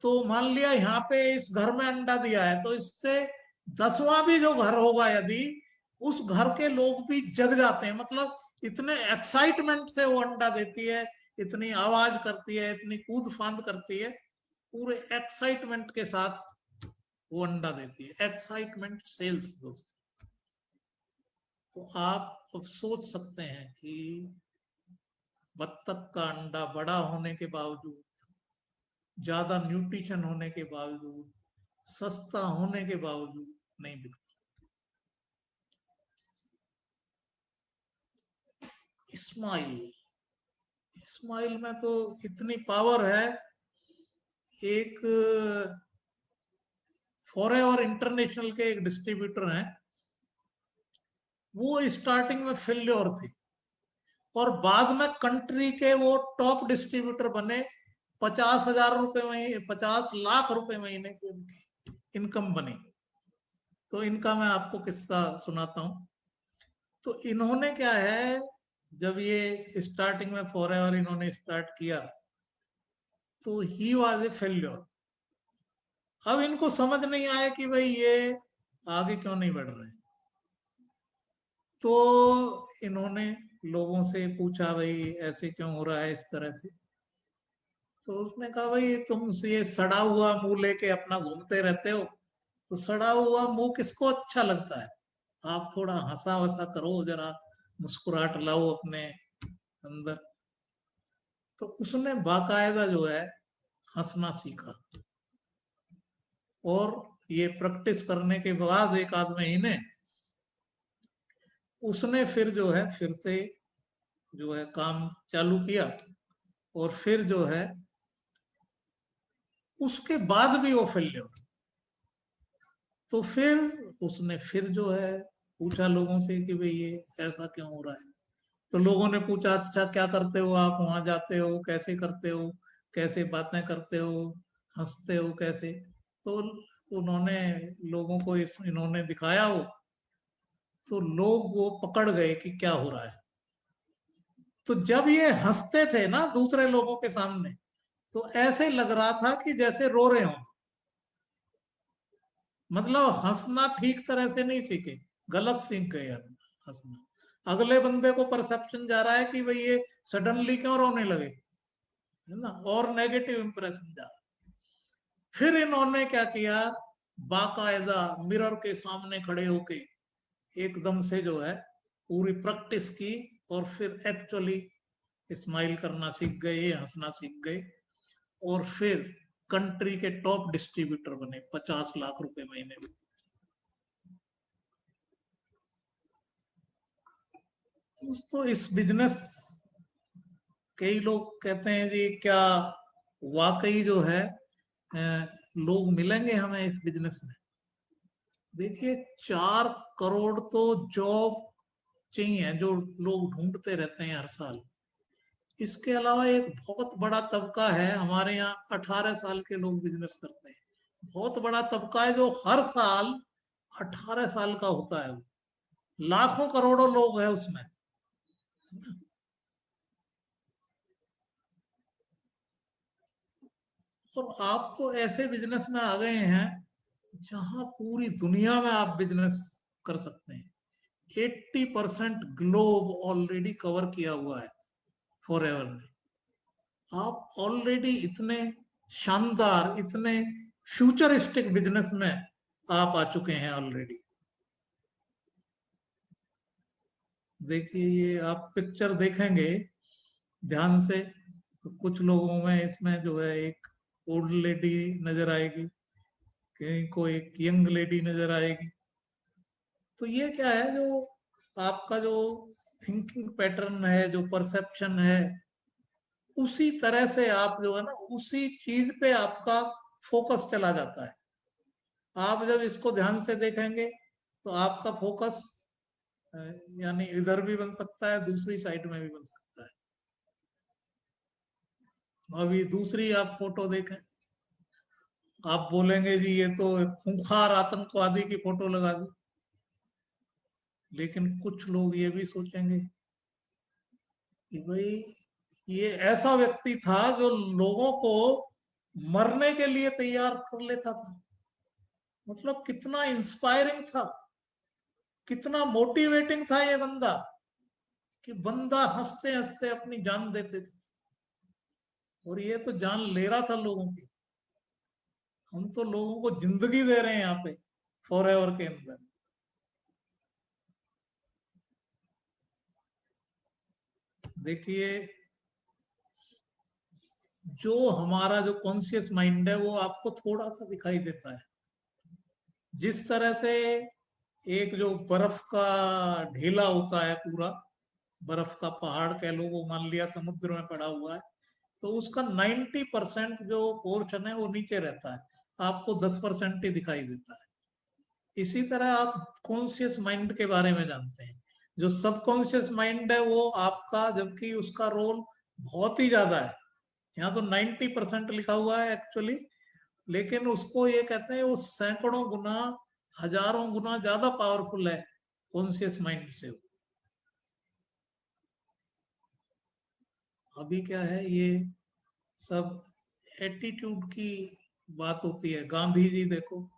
तो मान लिया यहाँ पे इस घर में अंडा दिया है, तो इससे 10वां भी जो घर होगा यदि, उस घर के लोग भी जग जाते हैं। मतलब इतने एक्साइटमेंट से वो अंडा देती है, इतनी आवाज करती है, इतनी कूद फांद करती है, पूरे एक्साइटमेंट के साथ वो अंडा देती है। एक्साइटमेंट सेल्स दोस्तों। तो आप सोच सकते हैं कि बत्तख का अंडा बड़ा होने के बावजूद, ज्यादा न्यूट्रिशन होने के बावजूद, सस्ता होने के बावजूद नहीं बिकता। स्माइल, स्माइल में तो इतनी पावर है। एक फॉरएवर इंटरनेशनल के एक डिस्ट्रीब्यूटर हैं, वो स्टार्टिंग में फेल्योर थी और बाद में कंट्री के वो टॉप डिस्ट्रीब्यूटर बने। 50,000 रुपए महीने, 50 लाख रुपए महीने की उनकी इनकम बनी। तो इनका मैं आपको किस्सा सुनाता हूं। तो इन्होंने क्या है, जब ये स्टार्टिंग में फॉरएवर इन्होंने स्टार्ट किया तो ही वाज ए फेल्योर। अब इनको समझ नहीं आया कि भाई ये आगे क्यों नहीं बढ़ रहे। तो इन्होंने लोगों से पूछा भाई ऐसे क्यों हो रहा है इस तरह से। तो उसने कहा भाई तुम ये सड़ा हुआ मुंह लेके अपना घूमते रहते हो, तो सड़ा हुआ मुंह किसको अच्छा लगता है। आप थोड़ा हंसा वसा करो, जरा मुस्कुराहट लाओ अपने अंदर। तो उसने बाकायदा जो है हंसना सीखा, और ये प्रैक्टिस करने के बाद एक आध महीने उसने फिर जो है फिर से जो है काम चालू किया, और फिर जो है उसके बाद भी वो फेल्योर। तो फिर उसने फिर जो है पूछा लोगों से कि भाई ये ऐसा क्यों हो रहा है। तो लोगों ने पूछा अच्छा क्या करते हो आप, वहां जाते हो, कैसे करते हो, कैसे बातें करते हो, हंसते हो कैसे। तो उन्होंने लोगों को इन्होंने दिखाया वो, तो लोग वो पकड़ गए कि क्या हो रहा है। तो जब ये हंसते थे ना दूसरे लोगों के सामने, तो ऐसे लग रहा था कि जैसे रो रहे हो। मतलब हंसना ठीक तरह से नहीं सीखे, गलत सीख गए हंसना। अगले बंदे को परसेप्शन जा रहा है कि भाई ये सडनली क्यों रोने लगे, है ना, और नेगेटिव इंप्रेशन जा रहा है। फिर इन्होंने क्या किया, बाकायदा मिरर के सामने खड़े होके एकदम से जो है पूरी प्रैक्टिस की, और फिर एक्चुअली स्माइल करना सीख गए, हंसना सीख गए, और फिर कंट्री के टॉप डिस्ट्रीब्यूटर बने, 50 लाख रुपए महीने में। तो इस बिजनेस, कई लोग कहते हैं जी क्या वाकई जो है लोग मिलेंगे हमें इस बिजनेस में। देखिए 4 करोड़ तो जॉब चाहिए जो लोग ढूंढते रहते हैं हर साल। इसके अलावा एक बहुत बड़ा तबका है हमारे यहाँ, 18 साल के लोग बिजनेस करते हैं। बहुत बड़ा तबका है जो हर साल 18 साल का होता है। लाखों करोड़ों लोग हैं उसमें। और आप तो ऐसे बिजनेस में आ गए हैं जहां पूरी दुनिया में आप बिजनेस कर सकते हैं। 80% ग्लोब ऑलरेडी कवर किया हुआ है फॉरएवर ने। आप ऑलरेडी इतने शानदार, इतने फ्यूचरिस्टिक बिजनेस में आप आ चुके हैं ऑलरेडी। देखिए ये आप पिक्चर देखेंगे ध्यान से तो कुछ लोगों में इसमें जो है एक ओल्ड लेडी नजर आएगी, कहीं को एक यंग लेडी नजर आएगी। तो ये क्या है, जो आपका जो थिंकिंग पैटर्न है, जो परसेप्शन है, उसी तरह से आप जो है ना, उसी चीज पे आपका फोकस चला जाता है। आप जब इसको ध्यान से देखेंगे तो आपका फोकस यानी इधर भी बन सकता है, दूसरी साइड में भी बन सकता है। अभी दूसरी आप फोटो देखें, आप बोलेंगे जी ये तो खूंखार आतंकवादी की फोटो लगा दी। लेकिन कुछ लोग ये भी सोचेंगे कि भाई ये ऐसा व्यक्ति था जो लोगों को मरने के लिए तैयार कर लेता था। मतलब कितना इंस्पायरिंग था, कितना मोटिवेटिंग था ये बंदा, कि बंदा हंसते हंसते अपनी जान देते थे। और ये तो जान ले रहा था लोगों की। हम तो लोगों को जिंदगी दे रहे हैं यहाँ पे फॉरएवर के अंदर। देखिए जो हमारा जो कॉन्शियस माइंड है वो आपको थोड़ा सा दिखाई देता है। जिस तरह से एक जो बर्फ का ढेला होता है, पूरा बर्फ का पहाड़ कह लो, वो मान लिया समुद्र में पड़ा हुआ है, तो उसका 90% जो पोर्शन है वो नीचे रहता है, आपको 10% ही दिखाई देता है। इसी तरह आप कॉन्शियस माइंड के बारे में जानते हैं। जो सबकॉन्शियस माइंड है वो आपका, जबकि उसका रोल बहुत ही ज्यादा है। यहाँ तो 90% लिखा हुआ है एक्चुअली, लेकिन उसको ये कहते हैं वो सैकड़ों गुना, हजारों गुना ज्यादा पावरफुल है कॉन्शियस माइंड से। अभी क्या है, ये सब एटीट्यूड की बात होती है। गांधी जी देखो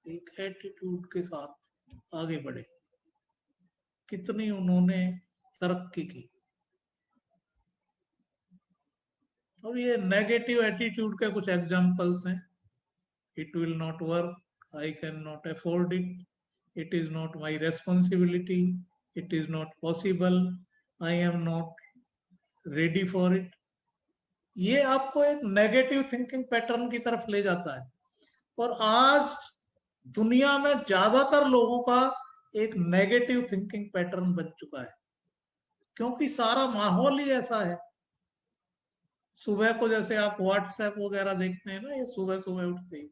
एक एटीट्यूड के साथ आगे बढ़े, कितनी उन्होंने तरक्की की। अब ये नेगेटिव एटीट्यूड के कुछ एग्जांपल्स हैं। It will not work, I can not afford it, it is not my responsibility, it is not possible, I am not ready for it. ये आपको एक नेगेटिव थिंकिंग पैटर्न की तरफ ले जाता है। और आज दुनिया में ज्यादातर लोगों का एक नेगेटिव थिंकिंग पैटर्न बन चुका है, क्योंकि सारा माहौल ही ऐसा है। सुबह को जैसे आप व्हाट्सएप वगैरह देखते हैं ना, ये सुबह सुबह उठते ही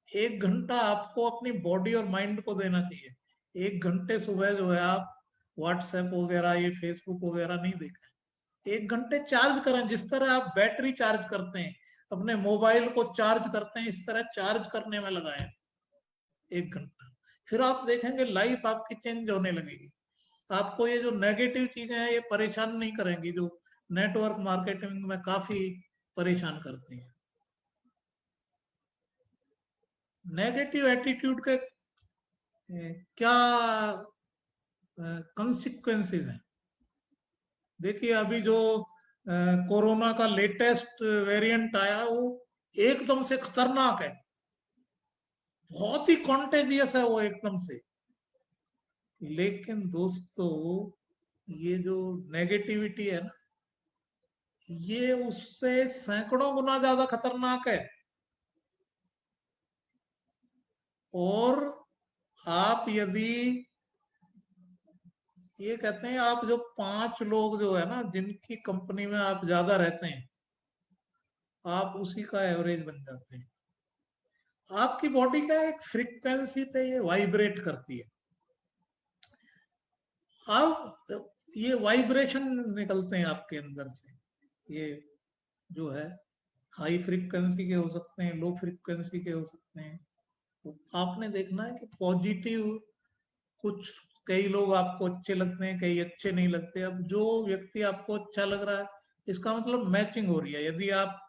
1 घंटा आपको अपनी बॉडी और माइंड को देना चाहिए। 1 घंटे सुबह जो है आप व्हाट्सएप वगैरह, ये फेसबुक वगैरह नहीं देखा है। 1 घंटे चार्ज करें, जिस तरह आप बैटरी चार्ज करते हैं, अपने मोबाइल को चार्ज करते हैं, इस तरह चार्ज करने में लगाएं 1 घंटा। फिर आप देखेंगे लाइफ आपकी चेंज होने लगेगी। आपको ये जो नेगेटिव चीजें हैं ये परेशान नहीं करेंगी, जो नेटवर्क मार्केटिंग में काफी परेशान करती हैं। नेगेटिव एटीट्यूड के क्या कंसिक्वेंसेस हैं? देखिए, अभी जो कोरोना का लेटेस्ट वेरिएंट आया वो एकदम से खतरनाक है, बहुत ही कॉन्टेजियस है वो एकदम से। लेकिन दोस्तों, ये जो नेगेटिविटी है ना, ये उससे सैकड़ों गुना ज्यादा खतरनाक है। और आप यदि ये कहते हैं, आप जो 5 लोग जो है ना, जिनकी कंपनी में आप ज्यादा रहते हैं, आप उसी का एवरेज बन जाते हैं। आपकी बॉडी का एक फ्रीक्वेंसी पे ये वाइब्रेट करती है। अब ये वाइब्रेशन निकलते हैं आपके अंदर से, ये जो है हाई फ्रीक्वेंसी के हो सकते हैं, लो फ्रीक्वेंसी के हो सकते हैं। तो आपने देखना है कि पॉजिटिव, कुछ कई लोग आपको अच्छे लगते हैं, कई अच्छे नहीं लगते। अब जो व्यक्ति आपको अच्छा लग रहा है, इसका मतलब मैचिंग हो रही है। यदि आप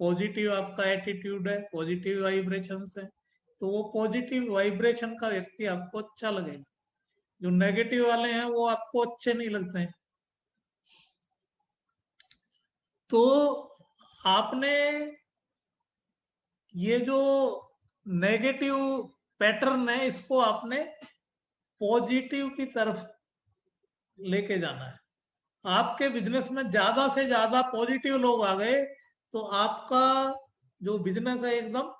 पॉजिटिव, आपका एटीट्यूड है, पॉजिटिव वाइब्रेशंस है, तो वो पॉजिटिव वाइब्रेशन का व्यक्ति आपको अच्छा लगेगा। जो नेगेटिव वाले हैं वो आपको अच्छे नहीं लगते हैं। तो आपने ये जो नेगेटिव पैटर्न है, इसको आपने पॉजिटिव की तरफ लेके जाना है। आपके बिजनेस में ज्यादा से ज्यादा पॉजिटिव लोग आ गए तो आपका जो बिजनेस है एकदम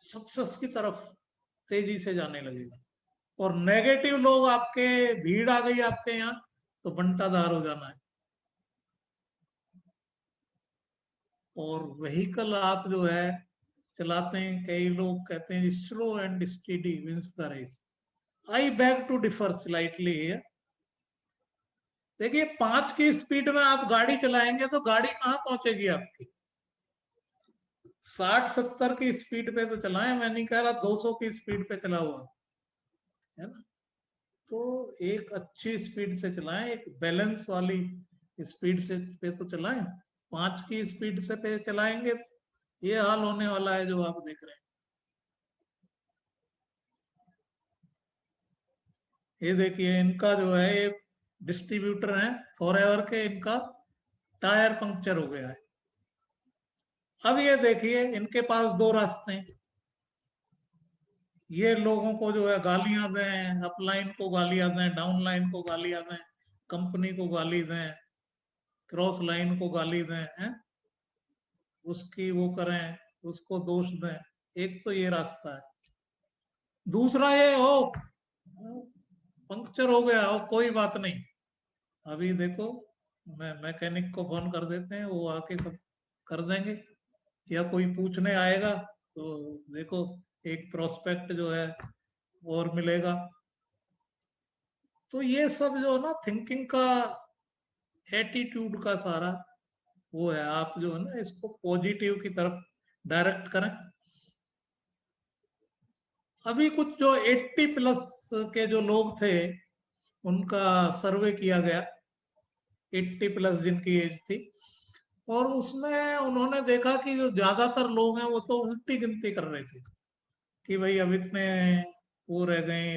सक्सेस की तरफ तेजी से जाने लगेगा। और नेगेटिव लोग आपके भीड़ आ गई आपके यहाँ, तो बंटाधार हो जाना है। और व्हीकल आप जो है चलाते हैं, कई लोग कहते हैं slow and steady wins the race. I beg to differ slightly here. देखिए, 5 की स्पीड में आप गाड़ी चलाएंगे तो गाड़ी कहाँ पहुंचेगी आपकी? 60-70 की स्पीड पे तो चलाएं, मैं नहीं कह रहा 200 की स्पीड पे चला हुआ है ना। तो एक अच्छी स्पीड से चलाएं, एक बैलेंस वाली स्पीड से पे तो चलाएं। 5 की स्पीड से पे चलाएंगे तो ये हाल होने वाला है जो आप देख रहे हैं। ये देखिए, इनका जो है, ये डिस्ट्रीब्यूटर है फॉरएवर के, इनका टायर पंक्चर हो गया है। अब ये देखिए, इनके पास 2 रास्ते हैं। ये लोगों को जो है गालियां दें, अपलाइन को गालियां दें, डाउन लाइन को गालियां दें, कंपनी को गाली दें, क्रॉस लाइन को गाली दें, हैं? उसकी वो करें, उसको दोष दें। एक तो ये रास्ता है। दूसरा ये हो, पंक्चर हो गया हो, कोई बात नहीं, अभी देखो मैं मैकेनिक को फोन कर देते हैं, वो आके सब कर देंगे। या कोई पूछने आएगा तो देखो एक प्रोस्पेक्ट जो है और मिलेगा। तो ये सब जो ना थिंकिंग का, एटीट्यूड का सारा वो है। आप जो है ना, इसको पॉजिटिव की तरफ डायरेक्ट करें। अभी कुछ जो 80+ के जो लोग थे, उनका सर्वे किया गया, 80+ जिनकी एज थी, और उसमें उन्होंने देखा कि जो ज्यादातर लोग हैं वो तो उल्टी गिनती कर रहे थे कि भाई अब इतने वो रह गए,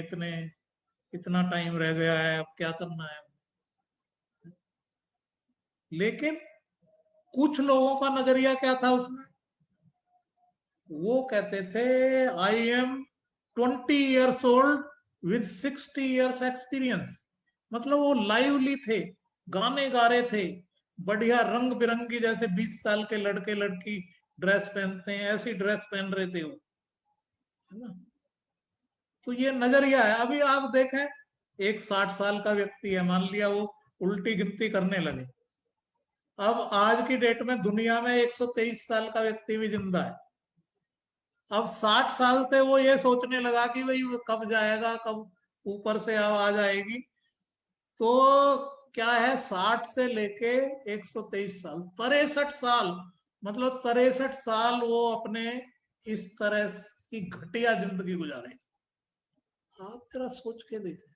इतना टाइम रह गया है, अब क्या करना है। लेकिन कुछ लोगों का नजरिया क्या था उसमें? वो कहते थे I am 20 years old with 60 years experience. मतलब वो लाइवली थे, गाने गा रहे थे, बढ़िया रंग बिरंगी, जैसे 20 साल के लड़के लड़की ड्रेस पहनते हैं, ऐसी ड्रेस पहन रहे थे वो, है ना। तो ये नजरिया है। अभी आप देखें, एक 60 साल का व्यक्ति है, मान लिया वो उल्टी गिनती करने लगे। अब आज की डेट में दुनिया में 123 साल का व्यक्ति भी जिंदा है। अब 60 साल से वो ये सोचने लगा कि भाई वो कब जाएगा, कब ऊपर से आ जाएगी। तो क्या है, 60 से लेके 123 साल, 63 साल, मतलब 63 साल वो अपने इस तरह की घटिया जिंदगी गुजारे। आप जरा सोच के देखें।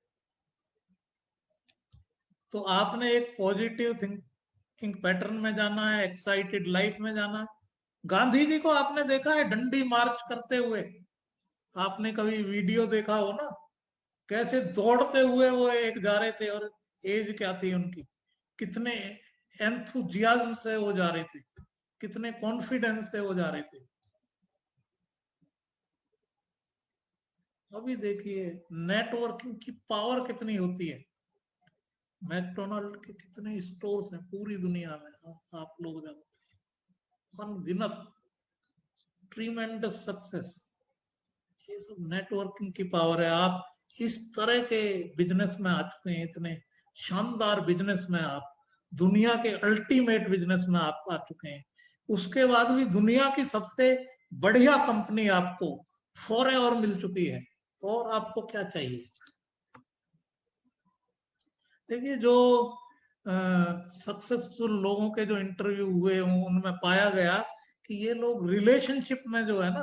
तो आपने एक पॉजिटिव थिंकिंग पैटर्न में जाना है, एक्साइटेड लाइफ में जाना है। गांधी जी को आपने देखा है डंडी मार्च करते हुए? आपने कभी वीडियो देखा हो ना, कैसे दौड़ते हुए वो एक जा रहे थे, और एज क्या थी उनकी, कितने एंथुजियाज्म से वो जा रहे थे, कितने कॉन्फिडेंस से वो जा रहे थे। अभी देखिए नेटवर्किंग की पावर कितनी होती है। मैकडोनाल्ड के कितने स्टोर्स हैं पूरी दुनिया में, आप लोग जानते हैं, अनगिनत, ट्रीमेंडस सक्सेस। ये सब नेटवर्किंग की पावर है। आप इस तरह के बिजनेस में आ चुके हैं, इतने शानदार बिजनेस में, आप दुनिया के अल्टीमेट बिजनेस में आप आ चुके हैं। उसके बाद भी दुनिया की सबसे बढ़िया कंपनी आपको फॉरएवर मिल चुकी है, और आपको क्या चाहिए? देखिए जो सक्सेसफुल लोगों के जो इंटरव्यू हुए उनमें पाया गया कि ये लोग रिलेशनशिप में जो है ना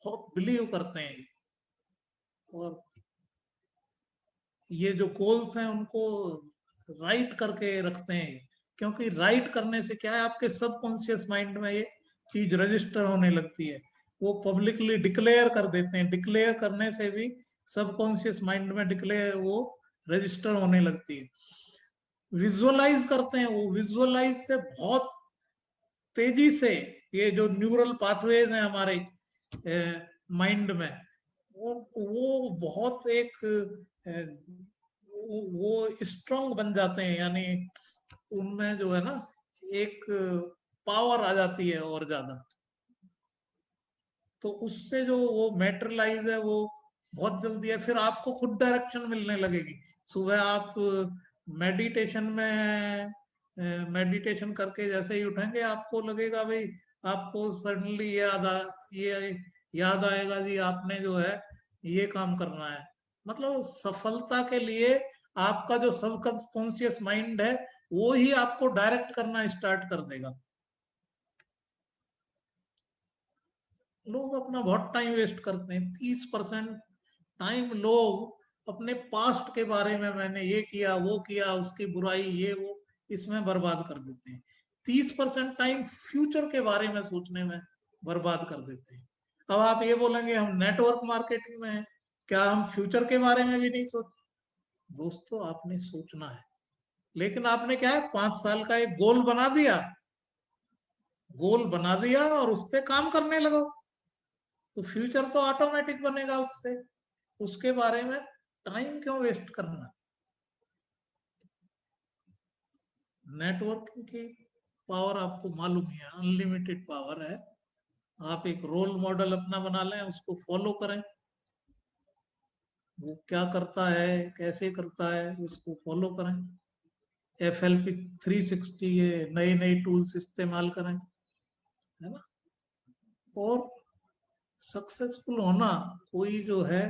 बहुत बिलीव करते हैं, और ये जो गोल्स हैं उनको राइट करके रखते हैं, क्योंकि राइट करने से क्या है, आपके सबकॉन्शियस माइंड में ये चीज रजिस्टर होने लगती है। वो पब्लिकली डिक्लेयर कर देते हैं, डिक्लेयर करने से भी सबकॉन्शियस माइंड में डिक्लेयर वो रजिस्टर होने लगती है। विजुअलाइज करते हैं, वो विजुअलाइज से बहुत तेजी से ये जो न्यूरल पाथवेज हैं हमारे माइंड में, वो बहुत एक वो स्ट्रांग बन जाते हैं, यानी उनमें जो है ना एक पावर आ जाती है और ज्यादा। तो उससे जो वो मैटेरियलाइज है वो बहुत जल्दी है। फिर आपको खुद डायरेक्शन मिलने लगेगी। सुबह आप मेडिटेशन में मेडिटेशन करके जैसे ही उठेंगे, आपको लगेगा भाई, आपको सडनली ये याद आएगा जी आपने जो है ये काम करना है। मतलब सफलता के लिए आपका जो सबकॉन्शियस माइंड है वो ही आपको डायरेक्ट करना स्टार्ट कर देगा। लोग अपना बहुत टाइम वेस्ट करते हैं। 30% टाइम लोग अपने पास्ट के बारे में, मैंने ये किया वो किया, उसकी बुराई ये वो, इसमें बर्बाद कर देते हैं। 30% टाइम फ्यूचर के बारे में सोचने में बर्बाद कर देते हैं। अब आप ये बोलेंगे हम नेटवर्क मार्केटिंग में हैं, क्या हम फ्यूचर के बारे में भी नहीं सोचते? दोस्तों आपने सोचना है, लेकिन आपने क्या है 5 साल का एक गोल बना दिया, और उस पर काम करने लगो, तो फ्यूचर तो ऑटोमेटिक बनेगा उससे। उसके बारे में टाइम क्यों वेस्ट करना? नेटवर्किंग की पावर आपको मालूम है, अनलिमिटेड पावर है। आप एक रोल मॉडल अपना बना लें, उसको फॉलो करें, वो क्या करता है कैसे करता है उसको फॉलो करें। FLP 360 ये नए नए टूल्स इस्तेमाल करें, है ना। और सक्सेसफुल होना कोई जो है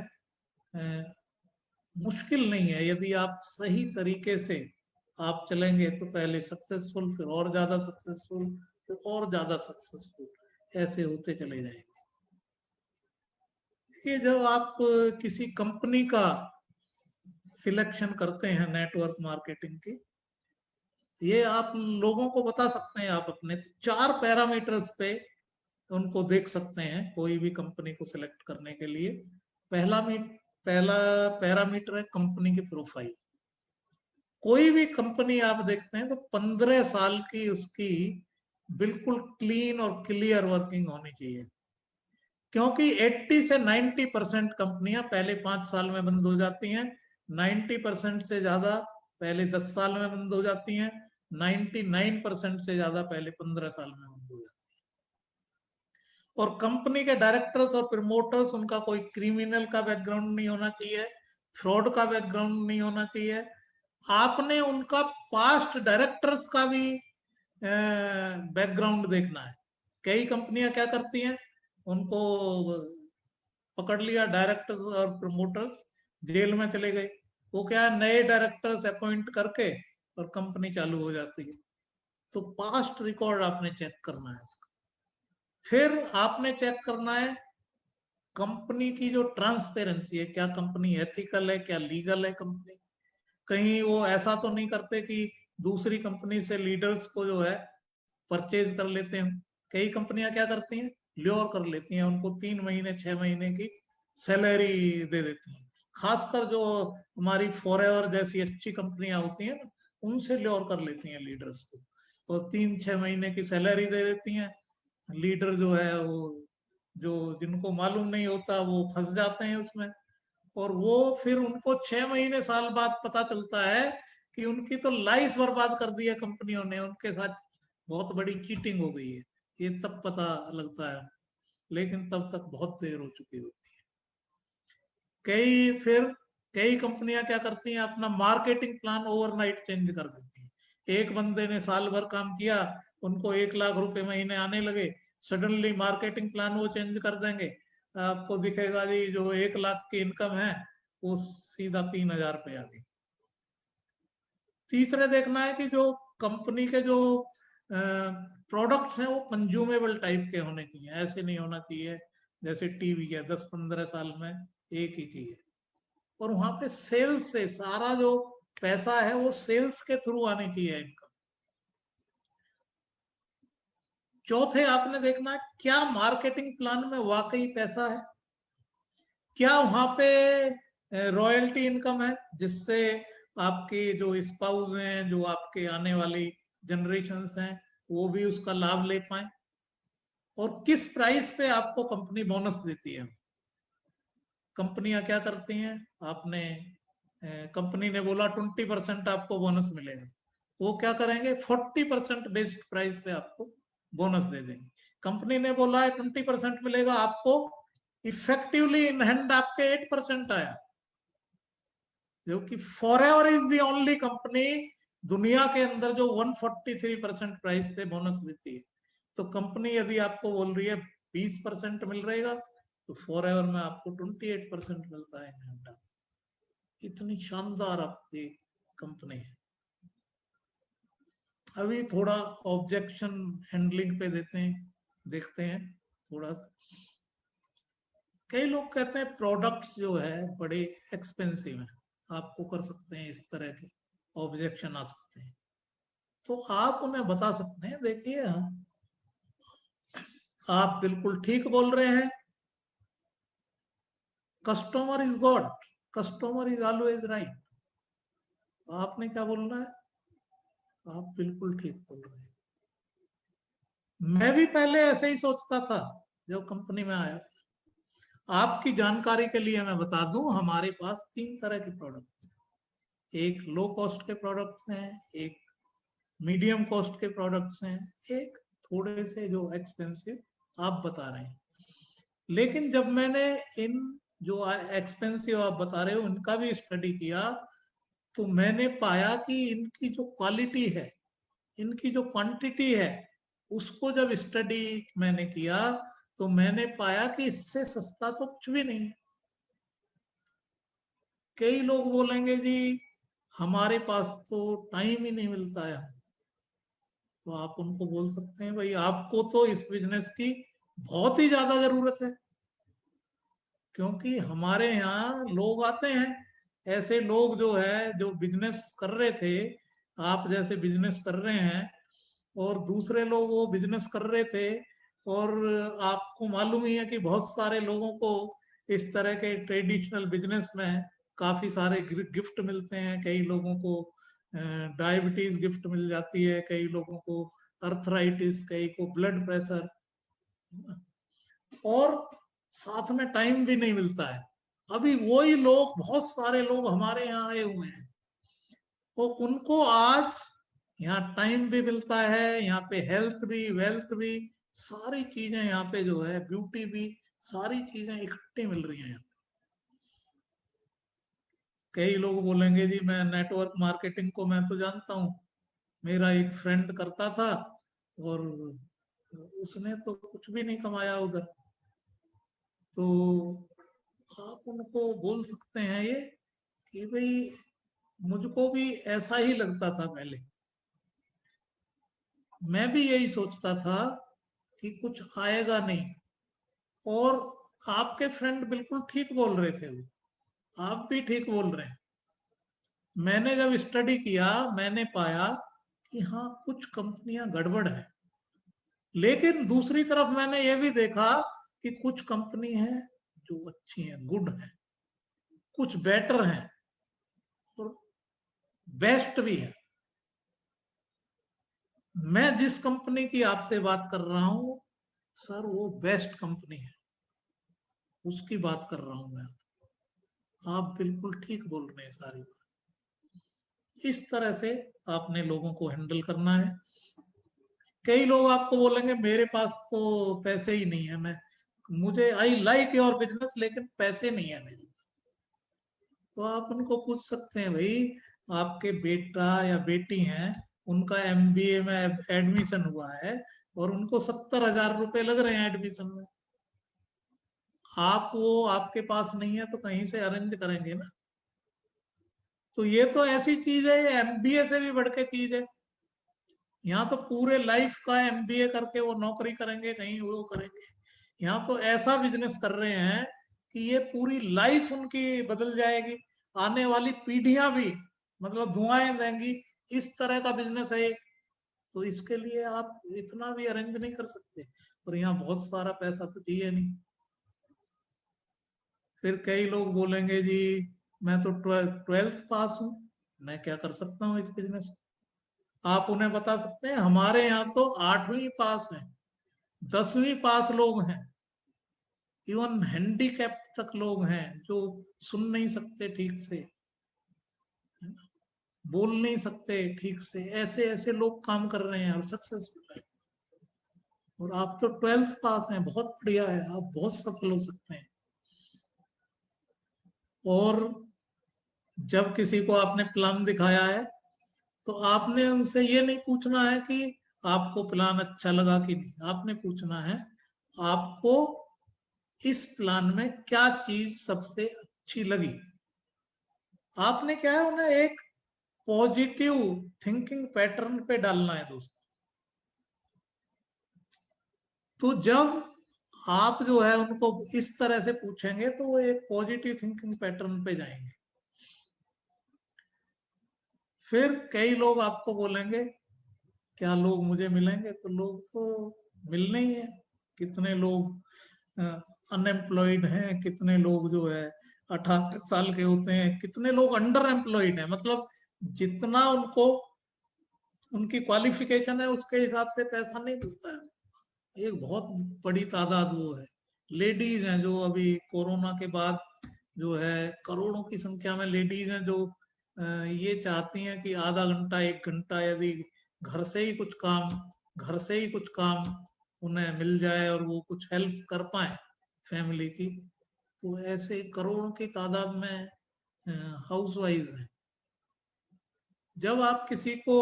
मुश्किल नहीं है। यदि आप सही तरीके से आप चलेंगे तो पहले सक्सेसफुल, फिर और ज्यादा सक्सेसफुल, फिर और ज्यादा सक्सेसफुल, ऐसे होते चले जाएंगे। ये जब आप किसी कंपनी का सिलेक्शन करते हैं नेटवर्क मार्केटिंग की, ये आप लोगों को बता सकते हैं, आप अपने 4 पैरामीटर्स पे उनको देख सकते हैं कोई भी कंपनी को सिलेक्ट करने के लिए। पहला पैरामीटर है कंपनी की प्रोफाइल। कोई भी कंपनी आप देखते हैं तो 15 साल की उसकी बिल्कुल क्लीन और क्लियर वर्किंग होनी चाहिए, क्योंकि 80 से 90% कंपनियां पहले 5 साल में बंद हो जाती हैं, 90% से ज्यादा पहले 10 साल में बंद हो जाती हैं, 99% से ज्यादा पहले 15 साल में बंद हो जाती है। और कंपनी के डायरेक्टर्स और प्रमोटर्स, उनका कोई क्रिमिनल का बैकग्राउंड नहीं होना चाहिए, फ्रॉड का बैकग्राउंड नहीं होना चाहिए। आपने उनका पास्ट डायरेक्टर्स का भी बैकग्राउंड देखना है। कई कंपनियां क्या करती हैं, उनको पकड़ लिया डायरेक्टर्स और प्रमोटर्स, जेल में चले गए, वो क्या है, नए डायरेक्टर्स अपॉइंट करके और कंपनी चालू हो जाती है। तो पास्ट रिकॉर्ड आपने चेक करना है इसका। फिर आपने चेक करना है कंपनी की जो ट्रांसपेरेंसी है, क्या कंपनी एथिकल है, क्या लीगल है कंपनी। कहीं वो ऐसा तो नहीं करते कि दूसरी कंपनी से लीडर्स को जो है परचेज कर लेते हैं। कई कंपनियां क्या करती हैं, ल्योर कर लेती हैं, उनको 3 महीने 6 महीने की सैलरी दे देती हैं। खासकर जो हमारी फॉरएवर जैसी अच्छी कंपनियां होती हैं ना, उनसे ल्योर कर लेती हैं लीडर्स को, और 3-6 महीने की सैलरी दे देती हैं। लीडर जो है वो, जो जिनको मालूम नहीं होता वो फंस जाते हैं उसमें, और वो फिर उनको 6 महीने साल बाद पता चलता है कि उनकी तो लाइफ बर्बाद कर दी है कंपनियों ने, उनके साथ बहुत बड़ी चीटिंग हो गई है, ये तब पता लगता है। लेकिन तब तक बहुत देर हो चुकी होती है। कई कंपनियां क्या करती हैं, अपना मार्केटिंग प्लान ओवरनाइट चेंज कर देती हैं। एक बंदे ने साल भर काम किया, उनको 1 लाख रुपए महीने आने लगे, सडनली मार्केटिंग प्लान वो चेंज कर देंगे, आपको दिखेगा जी जो 1 लाख की इनकम है वो सीधा 3,000 रुपये आ गई। तीसरे देखना है कि जो कंपनी के जो प्रोडक्ट्स हैं वो कंज्यूमेबल टाइप के होने चाहिए। ऐसे नहीं होना चाहिए जैसे टीवी है 10-15 साल में एक ही चीज है। और वहां पे सेल्स से सारा जो पैसा है वो सेल्स के थ्रू आनी चाहिए इनकम। चौथे आपने देखना है क्या मार्केटिंग प्लान में वाकई पैसा है, क्या वहां पे रॉयल्टी इनकम है जिससे आपके जो स्पाउस हैं, जो आपके आने वाली जनरेशंस हैं, वो भी उसका लाभ ले पाए, और किस प्राइस पे आपको कंपनी बोनस देती है। कंपनियां क्या करती हैं, आपने कंपनी ने बोला 20% आपको बोनस मिलेगा, वो क्या करेंगे 40% बेसिक प्राइस पे आपको बोनस दे देंगे। कंपनी ने बोला है 20% मिलेगा आपको, इफेक्टिवली इन हैंड आपके 8% आया, जो कि forever is the only company दुनिया के अंदर जो 143% प्राइस पे बोनस देती है। तो कंपनी यदि आपको बोल रही है 20% मिल रहेगा, तो फॉरएवर में आपको 28% मिलता है इन हैंड। इतनी शानदार आपकी कंपनी है। अभी थोड़ा ऑब्जेक्शन हैंडलिंग पे देखते हैं थोड़ा सा। कई लोग कहते हैं प्रोडक्ट्स जो है बड़े एक्सपेंसिव हैं, आपको कर सकते हैं इस तरह के ऑब्जेक्शन आ सकते हैं। तो आप उन्हें बता सकते हैं, देखिए आप बिल्कुल ठीक बोल रहे हैं, customer is God, customer is always right. आपने क्या बोलना है, आप बिल्कुल ठीक बोल रहे हैं। मैं भी पहले ऐसे ही सोचता था जब कंपनी में आया था। आपकी जानकारी के लिए मैं बता दूं, हमारे पास 3 तरह के प्रोडक्ट्स हैं। एक लो कॉस्ट के प्रोडक्ट्स हैं, एक मीडियम कॉस्ट के प्रोडक्ट्स हैं, एक थोड़े से जो एक्सपेंसिव आप बता रहे हैं। लेकिन जब मैंने इन जो एक्सपेंसिव आप बता रहे हो इनका भी स्टडी किया, तो मैंने पाया कि इनकी जो क्वालिटी है, इनकी जो क्वांटिटी है, उसको जब स्टडी मैंने किया तो मैंने पाया कि इससे सस्ता तो कुछ भी नहीं है। कई लोग बोलेंगे जी हमारे पास तो टाइम ही नहीं मिलता है, तो आप उनको बोल सकते हैं भाई आपको तो इस बिजनेस की बहुत ही ज्यादा जरूरत है, क्योंकि हमारे यहाँ लोग आते हैं, ऐसे लोग जो है जो बिजनेस कर रहे थे, आप जैसे बिजनेस कर रहे हैं, और दूसरे लोग वो बिजनेस कर रहे थे, और आपको मालूम ही है कि बहुत सारे लोगों को इस तरह के ट्रेडिशनल बिजनेस में काफी सारे गिफ्ट मिलते हैं। कई लोगों को डायबिटीज गिफ्ट मिल जाती है, कई लोगों को अर्थराइटिस, कई को ब्लड प्रेशर, और साथ में टाइम भी नहीं मिलता है। अभी वही लोग, बहुत सारे लोग हमारे यहाँ आए हुए हैं, तो उनको आज यहाँ टाइम भी मिलता है, यहाँ पे हेल्थ भी, वेल्थ भी, सारी चीजें यहाँ पे जो है, ब्यूटी भी, सारी चीजें इकट्ठी मिल रही हैं। कई लोग बोलेंगे जी मैं नेटवर्क मार्केटिंग को मैं तो जानता हूँ, मेरा एक फ्रेंड करता था और उसने तो कुछ भी नहीं कमाया उधर। तो आप उनको बोल सकते हैं ये कि भाई मुझको भी ऐसा ही लगता था पहले, मैं भी यही सोचता था कि कुछ आएगा नहीं। और आपके फ्रेंड बिल्कुल ठीक बोल रहे थे, वो आप भी ठीक बोल रहे हैं। मैंने जब स्टडी किया मैंने पाया कि हाँ कुछ कंपनियां गड़बड़ है, लेकिन दूसरी तरफ मैंने ये भी देखा कि कुछ कंपनी है जो अच्छी है, गुड है, कुछ बेटर है और बेस्ट भी है। मैं जिस कंपनी की आपसे बात कर रहा हूं सर, वो बेस्ट कंपनी है, उसकी बात कर रहा हूं मैं। आप बिल्कुल ठीक बोल रहे हैं सारी बात। इस तरह से आपने लोगों को हैंडल करना है। कई लोग आपको बोलेंगे मेरे पास तो पैसे ही नहीं है, मुझे आई लाइक योर बिजनेस लेकिन पैसे नहीं है मेरे पास। तो आप उनको पूछ सकते हैं, भाई आपके बेटा या बेटी हैं, उनका MBA में एडमिशन हुआ है और उनको 70,000 रुपए लग रहे हैं एडमिशन में, आप वो आपके पास नहीं है तो कहीं से अरेंज करेंगे ना। तो ये तो ऐसी चीज है, ये MBA से भी बढ़ के चीज है। यहाँ तो पूरे लाइफ का MBA करके वो नौकरी करेंगे, कहीं वो करेंगे। यहाँ तो ऐसा बिजनेस कर रहे हैं कि ये पूरी लाइफ उनकी बदल जाएगी, आने वाली पीढ़ियां भी मतलब दुआएं देंगी। इस तरह का बिजनेस है। तो इसके लिए आप इतना भी अरेंज नहीं कर सकते, और यहाँ बहुत सारा पैसा तो चाहिए नहीं। फिर कई लोग बोलेंगे जी मैं तो 12th पास हूं, मैं क्या कर सकता हूँ इस बिजनेस। आप उन्हें बता सकते हैं हमारे यहाँ तो 8वीं पास है, 10वीं पास लोग हैं, इवन हैंडीकैप तक लोग हैं जो सुन नहीं सकते ठीक से, बोल नहीं सकते ठीक से, ऐसे ऐसे लोग काम कर रहे हैं और सक्सेसफुल है। और आप तो 12th पास हैं, बहुत बढ़िया है, आप बहुत सफल हो सकते हैं। और जब किसी को आपने प्लान दिखाया है तो आपने उनसे ये नहीं पूछना है कि आपको प्लान अच्छा लगा कि नहीं, आपने पूछना है आपको इस प्लान में क्या चीज सबसे अच्छी लगी। आपने क्या है, उन्हें एक पॉजिटिव थिंकिंग पैटर्न पे डालना है दोस्तों। तो जब आप जो है उनको इस तरह से पूछेंगे तो वो एक पॉजिटिव थिंकिंग पैटर्न पे जाएंगे। फिर कई लोग आपको बोलेंगे क्या लोग मुझे मिलेंगे, तो लोग तो मिलने ही है। कितने लोग अनएम्प्लॉयड हैं, कितने लोग जो है 18 साल के होते हैं, कितने लोग अंडर एम्प्लॉयड हैं, मतलब जितना उनको उनकी क्वालिफिकेशन है उसके हिसाब से पैसा नहीं मिलता है। एक बहुत बड़ी तादाद वो है, लेडीज हैं जो अभी कोरोना के बाद जो है करोड़ों की संख्या में लेडीज हैं जो ये चाहती हैं कि आधा घंटा 1 घंटा यदि घर से ही कुछ काम उन्हें मिल जाए और वो कुछ हेल्प कर पाए फैमिली की। तो ऐसे करोड़ों की तादाद में हाउस वाइफ हैं। जब आप किसी को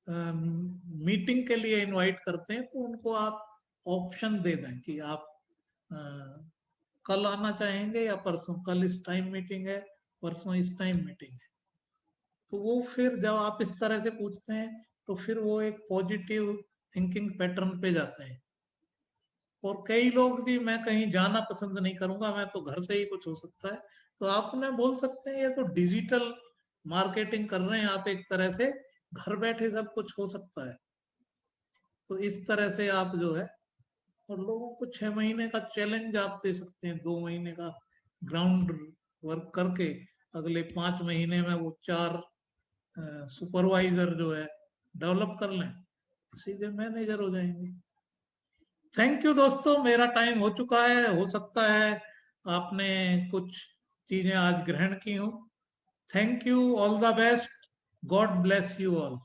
मीटिंग के लिए इनवाइट करते हैं तो उनको आप ऑप्शन दे दें कि आप कल आना चाहेंगे या परसों, कल इस टाइम मीटिंग है, परसों इस टाइम मीटिंग है। तो वो फिर जब आप इस तरह से पूछते हैं तो फिर वो एक पॉजिटिव थिंकिंग पैटर्न पे जाते हैं। और कई लोग भी मैं कहीं जाना पसंद नहीं करूंगा, मैं तो घर से ही कुछ हो सकता है, तो आप उन्हें बोल सकते हैं ये तो डिजिटल मार्केटिंग कर रहे हैं आप, एक तरह से घर बैठे सब कुछ हो सकता है। तो इस तरह से आप जो है, और लोगों को 6 महीने का चैलेंज आप दे सकते हैं, 2 महीने का ग्राउंड वर्क करके अगले 5 महीने में वो 4 सुपरवाइजर जो है डेवलप कर लें, सीधे मैनेजर हो जाएंगे। थैंक यू दोस्तों, मेरा टाइम हो चुका है। हो सकता है आपने कुछ चीजें आज ग्रहण की हो। Thank you, all the best, God bless you all.